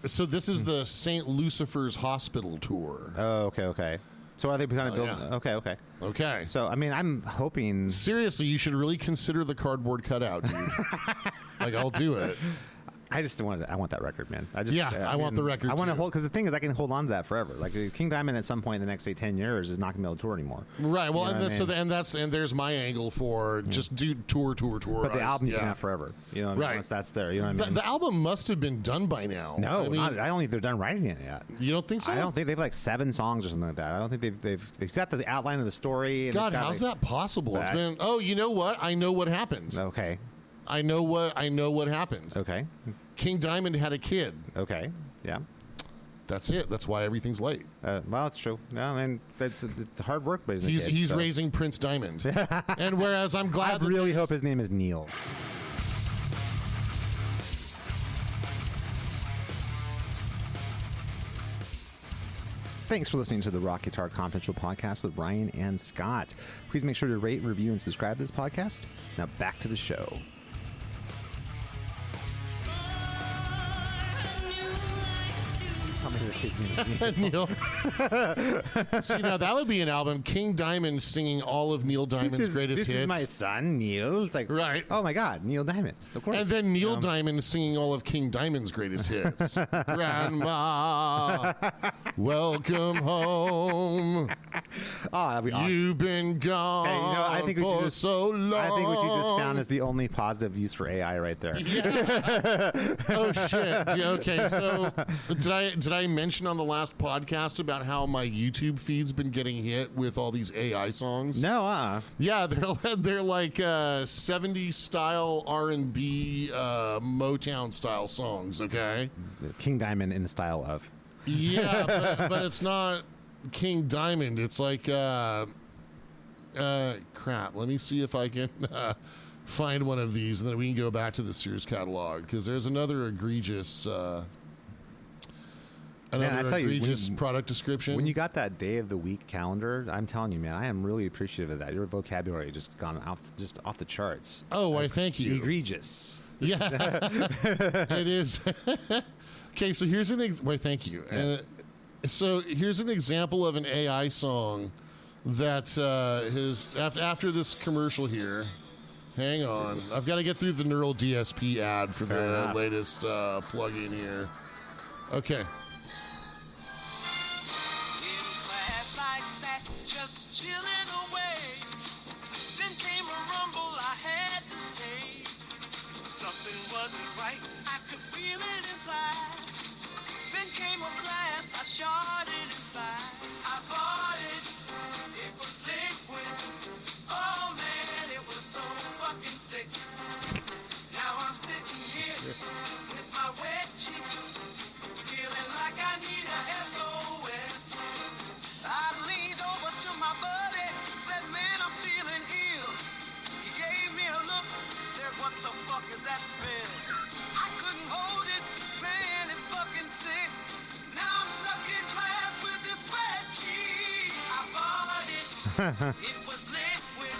So this is the St. Lucifer's Hospital tour. Oh, okay. So are they kind of building? Yeah. Okay. So I mean, I'm hoping. Seriously, you should really consider the cardboard cutout, dude. Like, I'll do it. I just want that record, man. I want the record. I want to hold, because the thing is, I can hold on to that forever. Like King Diamond, at some point in the next 10 years, is not going to be able to tour anymore. Right. Well, and there's my angle for just do tour. But the album you can have forever. You know what I mean? Once that's there. You know what I mean? The album must have been done by now. No, I don't think they're done writing it yet. You don't think so? I don't think they've like 7 songs or something like that. I don't think they've got the outline of the story. And God, how's that possible? It's been. Oh, you know what? I know what happened. Okay. I know what happened. Okay. King Diamond had a kid. Okay. Yeah. That's it. That's why everything's late. Well, it's true. No, I mean, it's hard work raising a kid. He's raising Prince Diamond. And whereas I'm glad I really hope his name is Neil. Thanks for listening to the Rock Guitar Confidential Podcast with Ryan and Scott. Please make sure to rate, review, and subscribe to this podcast. Now back to the show. Tell me who the kid's name is. Neil. See, now that would be an album. King Diamond singing all of Neil Diamond's greatest hits. This is my son, Neil. It's like, right. Oh my God, Neil Diamond. Of course. And then Neil Diamond singing all of King Diamond's greatest hits. Grandma, welcome home. Oh, that'd be awesome. You've been gone I think for so long. I think what you just found is the only positive use for AI right there. Yeah. Oh shit. Okay, so did I mention on the last podcast about how my YouTube feed's been getting hit with all these AI songs? No, Yeah, they're like 70s style R&B Motown style sons, okay? King Diamond in the style of. Yeah, but it's not King Diamond. It's like crap. Let me see if I can find one of these, and then we can go back to the Sears catalog, because there's another egregious Another Man, I tell you, egregious product description. When you got that day of the week calendar, I'm telling you, man, I am really appreciative of that. Your vocabulary just gone off the charts. Oh, why, thank you. Egregious. Yeah, it is. Okay, so here's wait, thank you. Yes. So here's an example of an AI song that after this commercial here. Hang on, I've got to get through the Neural DSP ad for the latest plugin here. Okay. Chilling away, then came a rumble. I had to say something wasn't right. I could feel it inside. Then came a blast. I shot it inside. I bought it. It was liquid. Oh man, it was so fucking sick. Now I'm sitting here with my wet cheeks, feeling like I need a SOS. I leaned over to my buddy, said, man, I'm feeling ill. He gave me a look, said, what the fuck is that smell? I couldn't hold it, man, it's fucking sick. Now I'm stuck in class with this wet cheese. I bought it, it was liquid.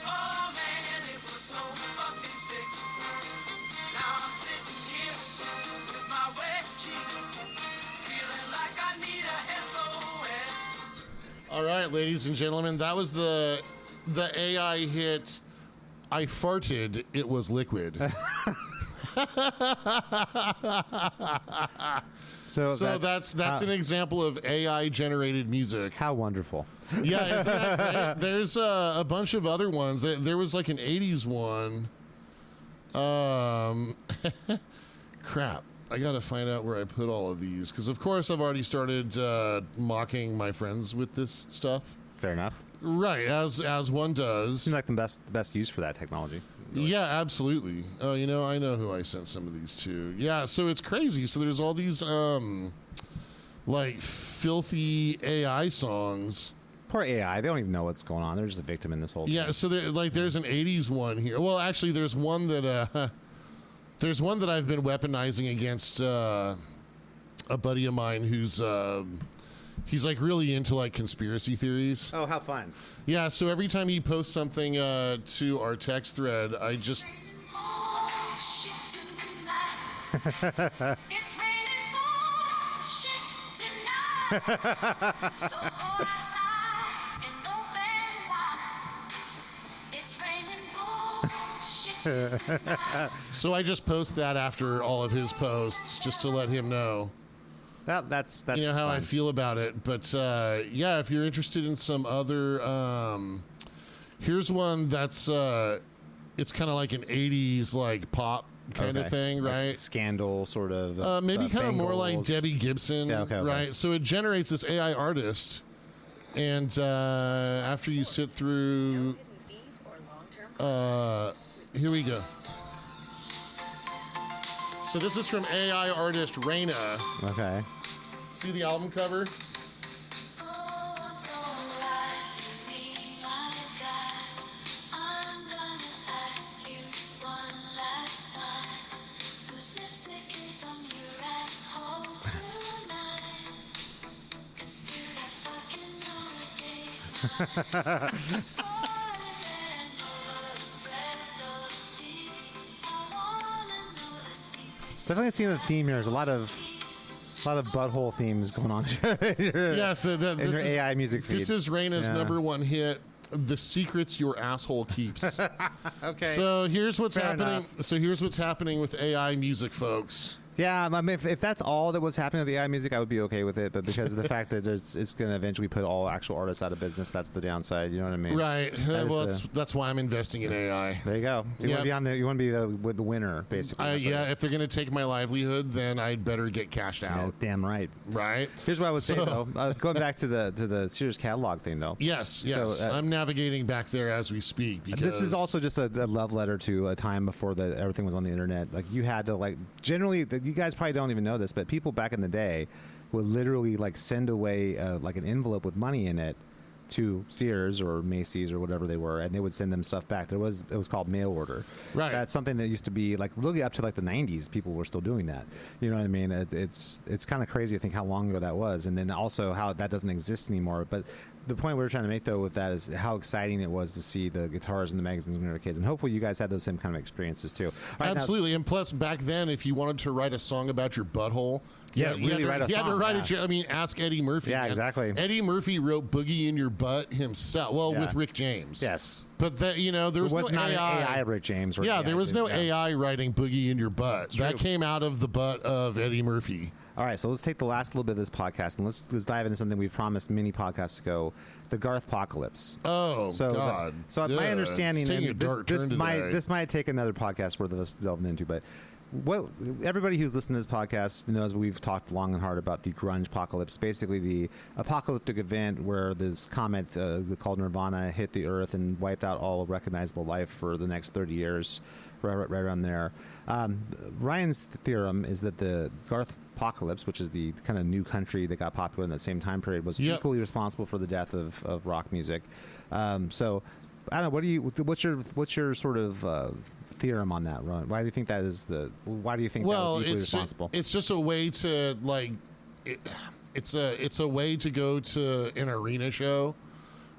Oh man, it was so fucking sick. Now I'm sitting here with my wet cheese, feeling like I need a SOS. All right, ladies and gentlemen, that was the AI hit. I farted. It was liquid. So that's an example of AI generated music. how wonderful. Yeah, isn't that great? There's a bunch of other ones. There was like an '80s one. Crap. I gotta find out where I put all of these because, of course, I've already started mocking my friends with this stuff. Fair enough. Right, as one does. Seems like the best use for that technology. Yeah, absolutely. Oh, I know who I sent some of these to. Yeah, so it's crazy. So there's all these like filthy AI songs. Poor AI. They don't even know what's going on. They're just a victim in this whole Yeah, thing. so there's an '80s one here. Well, actually, there's one that I've been weaponizing against a buddy of mine who's he's like really into like conspiracy theories. Oh, how fun. Yeah, so every time he posts something to our text thread, I just It's raining bullshit tonight. So go outside and open wide. It's raining bullshit tonight. so I just post that after all of his posts just to let him know. That's You know how I fun. feel about it. But yeah, if you're interested in some other, here's one that's it's kind of like an '80s like pop kind of thing, Like right? scandal sort of. Maybe kind of more like Bangles. Debbie Gibson, Yeah, okay. right? So it generates this AI artist, and after you sit through, here we go. So this is from AI artist Raina. Okay. See the album cover? Definitely seeing the theme here. There's a lot of butthole themes going on here. Yeah, so in this your is, AI music feed. This is Raina's Yeah. number one hit, "The Secrets Your Asshole Keeps." Okay. So here's what's Fair happening. enough. So here's what's happening with AI music, folks. Yeah, I mean, if that's all that was happening with the AI music, I would be okay with it. But because of the fact that it's going to eventually put all actual artists out of business, that's the downside. You know what I mean? Right. That is Well, the- that's why I'm investing in AI. There you go. You want to be on the. You want to be with the winner, basically. Yeah, if they're going to take my livelihood, then I'd better get cashed Yeah, out. damn right. Right. Here's what I would say So- though. Going back to the Sears catalog thing though. Yes. So, I'm navigating back there as we speak. Because This is also just a love letter to a time before everything was on the internet. Like you had to generally, you guys probably don't even know this, but people back in the day would literally send away like an envelope with money in it to Sears or Macy's or whatever they were, and they would send them stuff back. It was called mail order. Right. That's something that used to be like really up to like the 90s. People were still doing that. You know what I mean? It's kind of crazy to think how long ago that was, and then also how that doesn't exist anymore. But the point we were trying to make though with that is how exciting it was to see the guitars in the magazines when we were kids, and hopefully you guys had those same kind of experiences too. All right, Absolutely, and plus back then, if you wanted to write a song about your butthole, Yeah, you really write a you had to song, write yeah. it. I mean, ask Eddie Murphy. Yeah, man. exactly. Eddie Murphy wrote "Boogie in Your Butt" himself. Well, Yeah. with Rick James. Yes. But that there was, It was no not AI. an AI Rick James. Or Yeah, there was no yeah. AI writing "Boogie in Your Butt." That true. came out of the butt of Eddie Murphy. All right, so let's take the last little bit of this podcast and let's dive into something we've promised many podcasts ago: the Garth-pocalypse. Oh So, God! so my Yeah, understanding, it's taking a and dark turn today. this might take another podcast worth of us delving into, but what everybody who's listened to this podcast knows, we've talked long and hard about the Grunge-pocalypse, basically the apocalyptic event where this comet called Nirvana hit the Earth and wiped out all recognizable life for the next 30 years, right around there. Ryan's theorem is that the Garth-pocalypse, which is the kind of new country that got popular in that same time period, was Yep. equally responsible for the death of rock music. So I don't know. What's your sort of theorem on that, Ron? Why do you think that is why do you think that was equally responsible? It's just a way to like. It's a way to go to an arena show,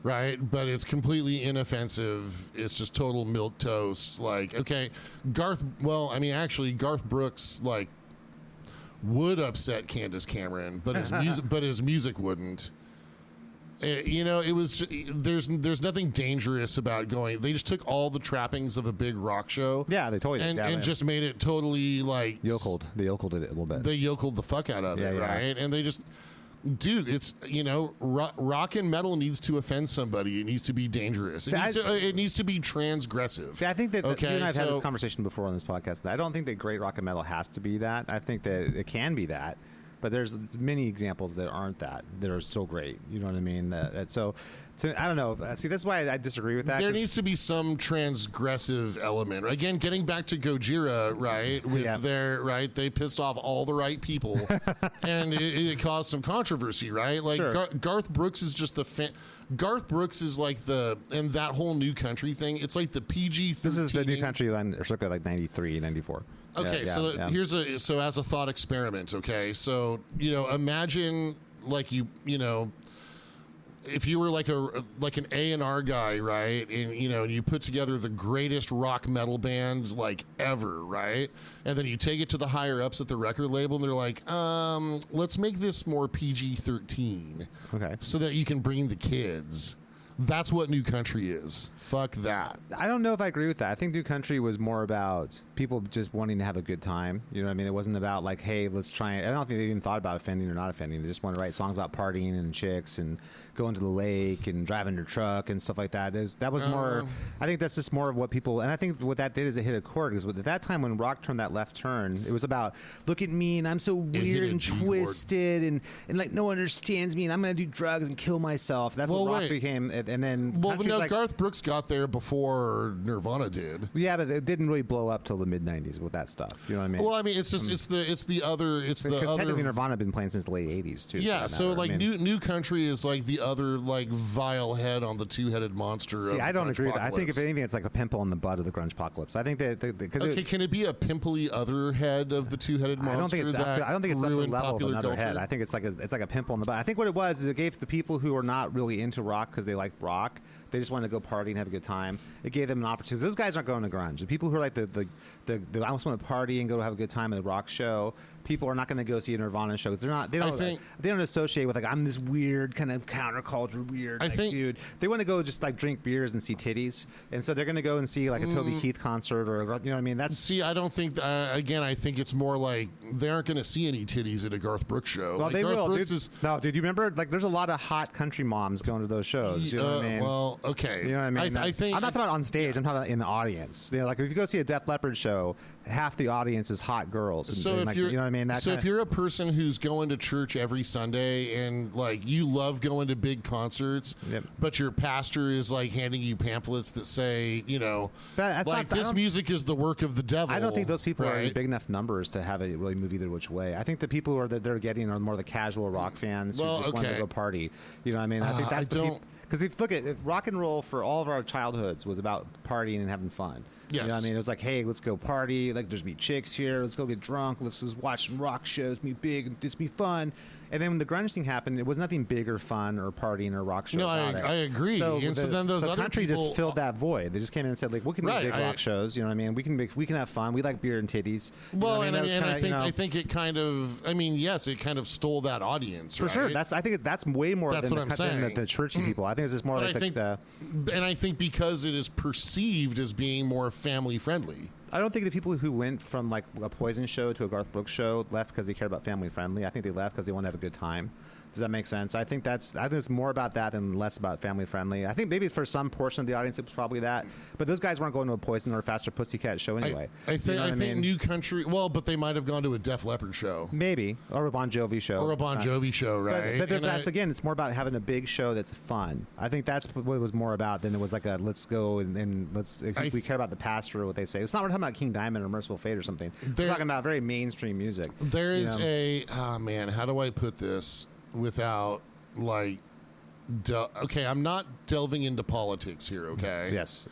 right? But it's completely inoffensive. It's just total milquetoast. Like, okay, Garth. Well, I mean, actually, Garth Brooks like would upset Candace Cameron, but his music wouldn't. It was there's nothing dangerous about going. They just took all the trappings of a big rock show. Yeah, they totally did. and just made it totally like yokeled. They yokeled it a little bit. They yokeled the fuck out of it, Yeah. right? And they just, dude, it's rock and metal needs to offend somebody. It needs to be dangerous. It needs to be transgressive. See, I think that you and I've had so- this conversation before on this podcast. I don't think that great rock and metal has to be that. I think that it can be that, but there's many examples that aren't that are so great. You know what I mean? I don't know. See, that's why I disagree with that. There 'cause- needs to be some transgressive element. Again, getting back to Gojira, right? With Yeah. they pissed off all the right people, and it caused some controversy, right? Like Sure. Garth Brooks is just Garth Brooks is like and that whole new country thing. It's like the PG-13. This is the new country line, circa like 93, 94. Okay, Yeah, yeah. so as a thought experiment, okay, so imagine like if you were like an A&R guy, right, and you put together the greatest rock metal band like ever, right, and then you take it to the higher ups at the record label, and they're like, let's make this more PG-13, Okay. so that you can bring the kids. That's what new country is. Fuck that. I don't know if I agree with that. I think new country was more about people just wanting to have a good time. You know what I mean? It wasn't about like, hey, let's try it. I don't think they even thought about offending or not offending. They just wanted to write songs about partying and chicks and going to the lake and driving their truck and stuff like that. That was more. I think that's just more of what people. And I think what that did is it hit a chord, because at that time when rock turned that left turn, it was about look at me and I'm so hit weird a and G chord. twisted and like no one understands me and I'm gonna do drugs and kill myself. That's Well, what rock wait. became. And then Well, but country's no, like, Garth Brooks got there before Nirvana did. yeah, but it didn't really blow up till the mid '90s with that stuff. You know what I mean? Well, I mean, it's just it's the other Because technically Nirvana had been playing since the late '80s too. for yeah. that So matter. like I mean, new country is like the other like vile head on the two-headed monster. See, of I don't agree with that. I think if Grunge-pocalypse. anything, it's like a pimple on the butt of the Grunge-pocalypse. I think that because Okay, can it be a pimply other head of the two-headed monster? I don't think it's up to, I don't think it's up to the ruined level of popular another culture? head. I think it's like a pimple on the butt. I think what it was is it gave the people who are not really into rock because they like rock, they just want to go party and have a good time. It gave them an opportunity. Those guys aren't going to grunge. The people who are like the I just want to party and go have a good time at a rock show. People are not going to go see a Nirvana show because they don't associate with like I'm this weird kind of counterculture weird dude. They want to go just like drink beers and see titties, and so they're going to go and see like a Toby Keith concert or you know what I mean. See, I don't think. Again, I think it's more like they aren't going to see any titties at a Garth Brooks show. Well, like they Garth will. Brooks Dude, is, no, dude, you remember like there's a lot of hot country moms going to those shows. You know what I mean? Well, okay. You know what I mean? I think I'm not talking about on stage. I'm talking about in the audience. You know, like if you go see a Def Leppard show, half the audience is hot girls. So if like, you're, you know what I mean? So if you're a person who's going to church every Sunday and like you love going to big concerts, Yep. but your pastor is like handing you pamphlets that say, you know, That's like not- I this don't- music is the work of the devil. I don't think those people are in right? big enough numbers to have it really move either which way. I think the people who are that they're getting are more the casual rock fans Well, who just want to okay. go party. You know what I mean? I think that's I the don't- because if look at if rock and roll for all of our childhoods was about partying and having fun. You know what I Yes. mean? It was like, hey, let's go party. Like, there's me chicks here. Let's go get drunk. Let's just watch some rock shows. Be big. It's be fun. And then when the grunge thing happened, it was nothing big or fun or partying or rock show. No, about it. I agree. And so then those so other country people- just filled that void. They just came in and said, like, we can Right, make big rock shows. You know what I mean? We can have fun. We like beer and titties. You know Well, what and, That was and kinda, I think you know, I think it kind of. I mean, yes, it kind of stole that audience for sure. right? I think that's way more That's than, what I'm than saying. the churchy people. I think it's just more But like I think, the. and I think because it is perceived as being more family friendly. I don't think the people who went from like a Poison show to a Garth Brooks show left because they cared about family friendly. I think they left because they want to have a good time. Does that make sense? I think it's more about that and less about family friendly. I think maybe for some portion of the audience it was probably that, but those guys weren't going to a Poison or a Faster Pussycat show anyway. I think You know what I think mean? New Country. Well, but they might have gone to a Def Leppard show Maybe or a Bon Jovi show or a Bon Jovi show, right? But And that's again, it's more about having a big show that's fun. I think that's what it was more about than it was like a let's go and let's. We care about the pastor or what they say. It's not we're talking about King Diamond or Merciful Fate or something. We're talking about very mainstream music. There you is know? oh man, how do I put this without like? Okay, I'm not delving into politics here. Okay. Yes.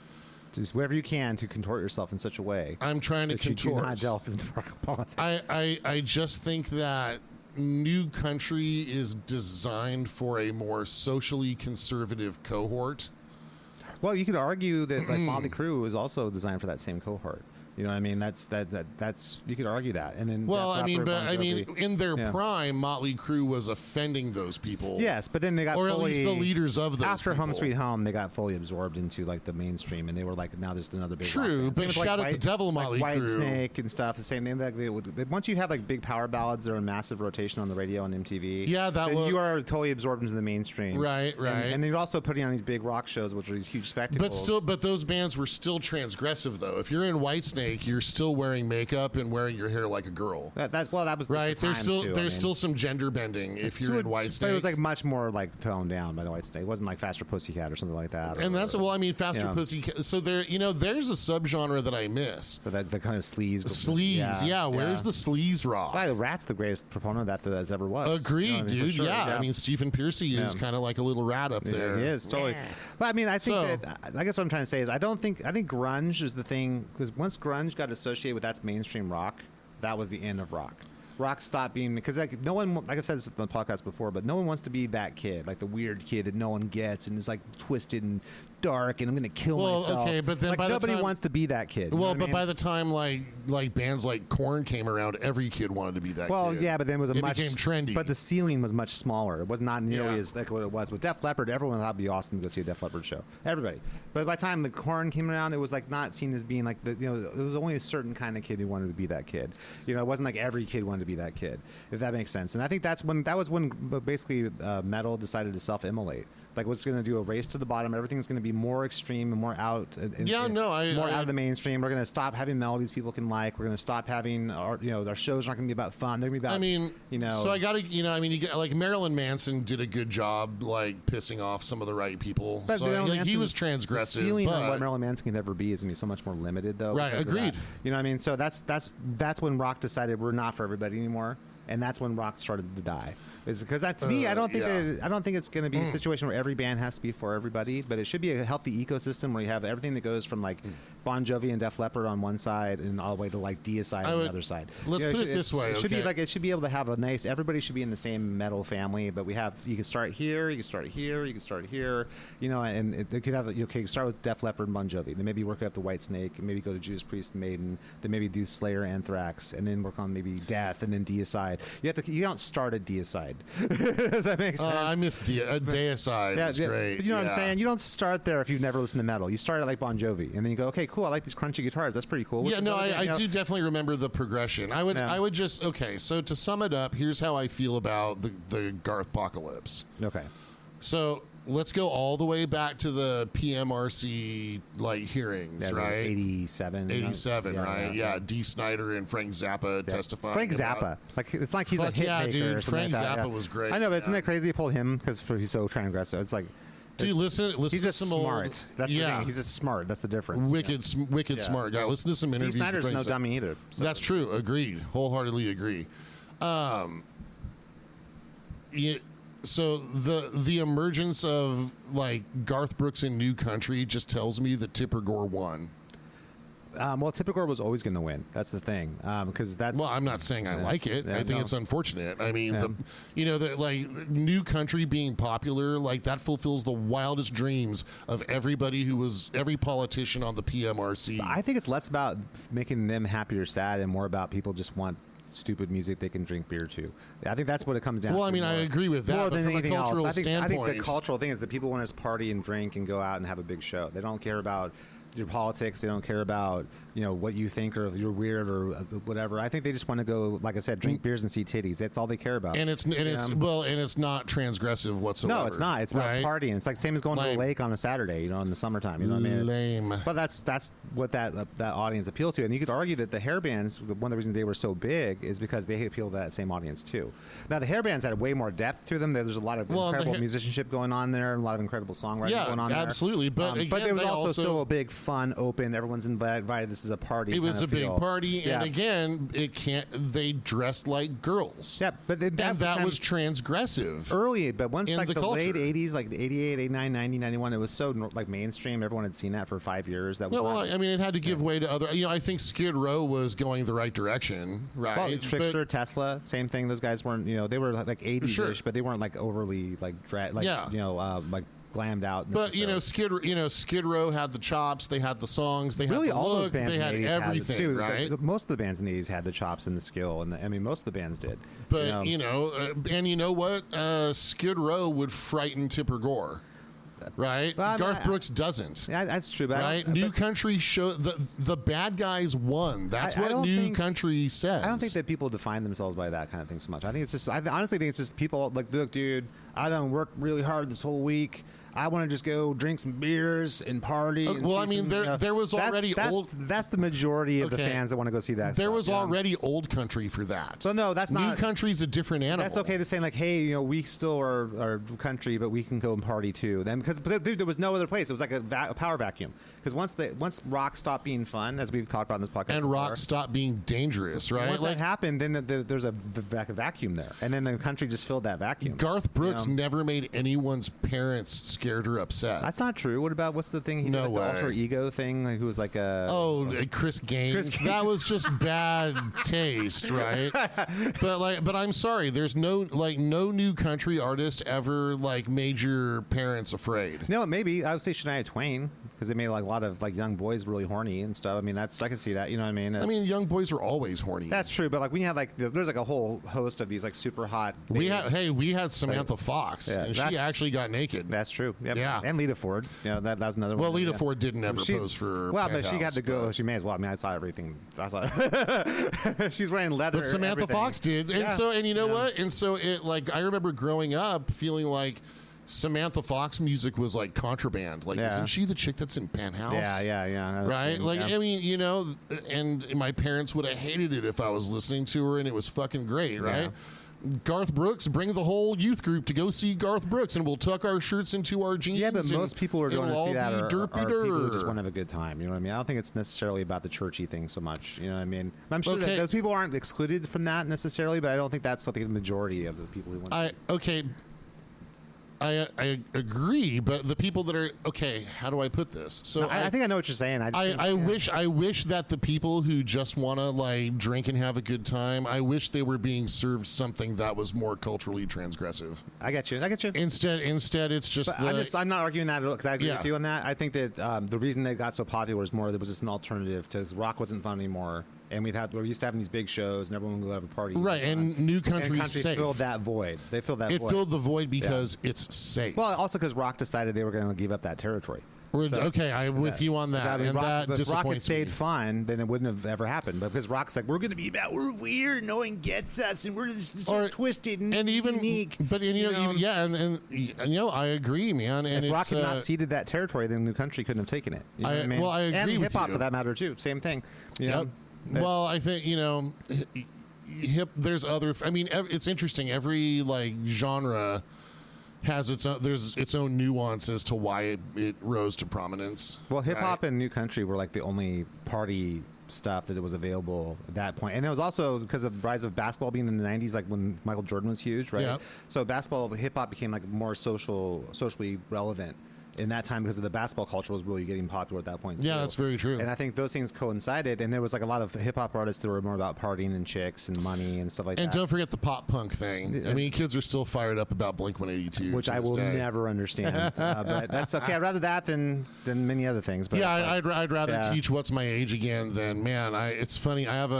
Just whatever you can to contort yourself in such a way. I'm trying to that you do contort. not delve into politics. I just think that New Country is designed for a more socially conservative cohort. Well, you could argue that like Motley Crue is also designed for that same cohort. You know what I mean? That's you could argue that. And then Well, Def I mean, Leppard, but Bon I mean, Jovi. in their Yeah. prime, Motley Crue was offending those people. Yes, but then they got or fully, at least the leaders of those. after Home people. Sweet Home, they got fully absorbed into like the mainstream, and they were like now there's another big. True, rock band. but Same with, shout out the Devil, Motley like White Crue. Snake and stuff. The same thing. Like once you have like big power ballads that are in massive rotation on the radio and MTV, Yeah, that then was- you are totally absorbed into the mainstream. Right. And they're also putting on these big rock shows, which are these huge spectacles. But those bands were still transgressive, though. If you're in Whitesnake, you're still wearing makeup and wearing your hair like a girl. that was Right? just the There's time, still too. I there's mean, still some gender bending if you're in but Whitesnake. it was like much more like toned down by the White Snake. It wasn't like Faster Pussycat or something like that. and that's well, I mean, Faster Yeah. Pussy. So there's a subgenre that I miss. but the kind of sleaze. Sleaze, yeah. Where's the sleaze rock? Why the Rat's the greatest proponent of that that's ever was. Agreed, You know what I mean? For dude. sure, Yeah. I mean, Stephen Piercy is Yeah. kind of like a little rat up there. He is totally. But I mean, I think So- that I guess what I'm trying to say is I think grunge is the thing because once grunge got associated with that's mainstream rock, that was the end of rock. Rock stopped being because like no one, like I've said this on the podcast before, but no one wants to be that kid, like the weird kid that no one gets and is like twisted and dark and I'm gonna kill Well, myself. okay, but then like by the nobody time- wants to be that kid. Well, but by the time like bands like Korn came around, every kid wanted to be that kid. Yeah, but then it was it much became trendy. But the ceiling was much smaller. It was not nearly Yeah. as like what it was with Def Leppard. Everyone thought it'd be awesome to go see a Def Leppard show. Everybody. But by the time the Korn came around, it was like not seen as being like it was only a certain kind of kid who wanted to be that kid. You know, it wasn't like every kid wanted to be that kid. If that makes sense. And I think that was when basically metal decided to self-immolate. Like what's going to do a race to the bottom. Everything's going to be more extreme and more out. More out of the mainstream. We're going to stop having melodies people can like. We're going to stop having our shows aren't going to be about fun. They're going to be about So I gotta you get like Marilyn Manson did a good job like pissing off some of the right people. But So Marilyn he was Manson's- transgressive. The ceiling on but- what Marilyn Manson can never be is going to be so much more limited, though. Right, because of that. agreed. You know what I mean? So that's when rock decided we're not for everybody anymore, and that's when rock started to die. Is because to me, I don't think it's going to be a situation where every band has to be for everybody, but it should be a healthy ecosystem where you have everything that goes from like Bon Jovi and Def Leppard on one side and all the way to like Deicide on the other side. Let's put it this way. It should be okay? like it should be able to have a nice. Everybody should be in the same metal family, but you can start here, you can start here, you can start here. And it could have start with Def Leppard and Bon Jovi, then maybe work up to White Snake, and maybe go to Judas Priest and Maiden, then maybe do Slayer, Anthrax, and then work on maybe Death, and then Deicide. You don't start at Deicide. Does that make sense? I miss Deicide. Yeah, It's yeah, great. but you know what I'm Yeah. saying? You don't start there if you've never listened to metal. You start at like Bon Jovi, and then you go, okay, cool. I like these crunchy guitars. That's pretty cool. What's Yeah, this no, other I thing? do definitely remember the progression. I would just so to sum it up, here's how I feel about the Garth-pocalypse. Okay. So let's go all the way back to the PMRC like hearings, Yeah, right? 87. 87, right? Yeah. Dee Snider and Frank Zappa testifying. Frank about- Zappa. Like, it's like he's a Fuck hit yeah, maker dude. or something Frank like that. Zappa was great. I know, but isn't that crazy they pulled him because he's so transgressive? It's like, Dude, listen he's to just some smart. old. That's the thing. He's just smart. That's the difference. Wicked Yeah. smart guy. Listen to some Dee interviews. with Snider's Frank no Zappa. dummy either. So. That's true. Agreed. Wholeheartedly agree. So the emergence of like Garth Brooks in New Country just tells me that Tipper Gore won. Well, Tipper Gore was always going to win. That's the thing. Because that's. Well, I'm not saying I like it. Yeah, I think no. it's unfortunate. I mean, the like New Country being popular, like that fulfills the wildest dreams of everybody every politician on the PMRC. I think it's less about making them happy or sad and more about people just want stupid music they can drink beer to. I think that's what it comes down to. Well, I mean, I more. agree with that, More but than from a anything cultural else. I think the standpoint- cultural thing is that people want to party and drink and go out and have a big show. They don't care about your politics. They don't care about what you think or if you're weird or whatever. I think they just want to go, like I said, drink beers and see titties. That's all they care about. and it's not transgressive whatsoever. No, it's not. It's about right? partying. It's like same as going to Lame. the lake on a Saturday, in the summertime. You know what I mean? Lame. But that's what that audience appealed to. And you could argue that the hair bands, one of the reasons they were so big is because they appeal to that same audience too. Now the hair bands had way more depth to them. There's a lot of incredible musicianship going on there, and a lot of incredible songwriting going on there. Absolutely. But again, there was they also still a big, fun, open. Everyone's invited. This is a party. It was kind a of big feel. party, Yeah. and again, they dressed like girls. Yeah, but that was transgressive. early, but once in like the the late culture. 80s, like 88, 89, 90, 91, it was so like mainstream. Everyone had seen that for 5 years. That was Well, not- I mean, it had to give way to other. I think Skid Row was going the right direction, right? well, Trickster, Tesla, same thing. Those guys weren't, they were like 80s-ish, Sure. but they weren't like overly like like glammed out. But necessarily. Skid Row had the chops. They had the songs. They had really the all look. those bands they had in the 80s everything, dude, right? most of the bands in the 80s had the chops and the skill, and most of the bands did. But and you know what? Skid Row would frighten Tipper Gore, right? Well, I mean, Garth Brooks doesn't. Yeah, that's true. But Right, New Country show the bad guys won. That's I what don't New think- Country says. I don't think that people define themselves by that kind of thing so much. I think it's just, I honestly think it's just people like, look, dude, I done worked really hard this whole week. I want to just go drink some beers and party. And well, see I mean, some, there was already old. That's the majority of the Okay. fans that want to go see that. There stuff, was you know? already Old Country for that. So no, that's New not. Country's a different animal. That's okay to say like, hey, we still are country, but we can go and party too. Then because there was no other place. It was like a power vacuum. Because once rock stopped being fun, as we've talked about in this podcast, And before, rock stopped being dangerous, right? Once that happened, then there's a vacuum there, and then the country just filled that vacuum. Garth Brooks You know? never made anyone's parents scared or upset. That's not true. What's the thing? He No did, like, way. the alter ego thing. Like, who was like a Chris Gaines. Chris Gaines. That was just bad taste, right? But I'm sorry. There's no New Country artist ever made your parents afraid. No, maybe I would say Shania Twain because they made like a lot of like young boys really horny and stuff. I mean, I can see that. You know what I mean? I mean, young boys are always horny. That's true. But like we had there's like a whole host of these like super hot. we babes. had Samantha Fox, Yeah, and she that's- actually got naked. That's true. Yep. Yeah. And Lita Ford. That was another Well, one. Lita Yeah. Ford didn't ever pose for. Well, but she got Penthouse, to go. but- She may as well. I mean, I saw everything. I saw she's wearing leather. But Samantha everything. Fox did, and Yeah. you know what? And so it I remember growing up feeling like Samantha Fox music was like contraband. Like, Yeah. isn't she the chick that's in Penthouse? Yeah. That was Right? cool. Like, Yeah. I mean, and my parents would have hated it if I was listening to her, and it was fucking great, right? Garth Brooks, bring the whole youth group to go see Garth Brooks, and we'll tuck our shirts into our jeans. Yeah, but and most people who are going to it'll see all that be are derpy people who just dur. want to have a good time. You know what I mean? I don't think it's necessarily about the churchy thing so much. You know what I mean? I'm sure Okay. that those people aren't excluded from that necessarily, but I don't think that's what the majority of the people who want to I agree, but the people that are how do I put this? So I think I know what you're saying. I wish that the people who just want to drink and have a good time, I wish they were being served something that was more culturally transgressive. I get you. Instead, it's just. But I'm not arguing that at all because I agree Yeah. with you on that. I think that the reason they got so popular was more there was just an alternative because rock wasn't fun anymore, and we used to having these big shows and everyone would go have a party. Right, and New Country's country safe. filled that void. They filled that It void. filled the void because it's safe. Well, also because rock decided they were going to give up that territory. Okay, I'm with you on that. And that if rock had disappoints stayed me. fun, then it wouldn't have ever happened. But because rock's like, we're going to be about, we're weird, no one gets us, and we're just so twisted and even unique. But and I agree, man. And if rock it's, had not ceded that territory, then New Country couldn't have taken it. You know what I mean? Well, I agree and with hip hop you. for that matter too. Same thing. You know? Well, I think there's other. I mean, it's interesting. Every like genre has its own nuance as to why it rose to prominence. Well, hip hop and New Country were like the only party stuff that was available at that point. And it was also because of the rise of basketball being in the 90s, like when Michael Jordan was huge, right? Yeah. So hip hop became like more socially relevant in that time because of the basketball culture was really getting popular at that point. Yeah, too. that's very true. And I think those things coincided, and there was like a lot of hip hop artists that were more about partying and chicks and money and stuff like And that. don't forget the pop punk thing. I mean, kids are still fired up about Blink-182, which I will never understand. But that's okay. I'd rather that than many other things. But yeah, I'd rather teach What's My Age Again than, man, it's funny. I have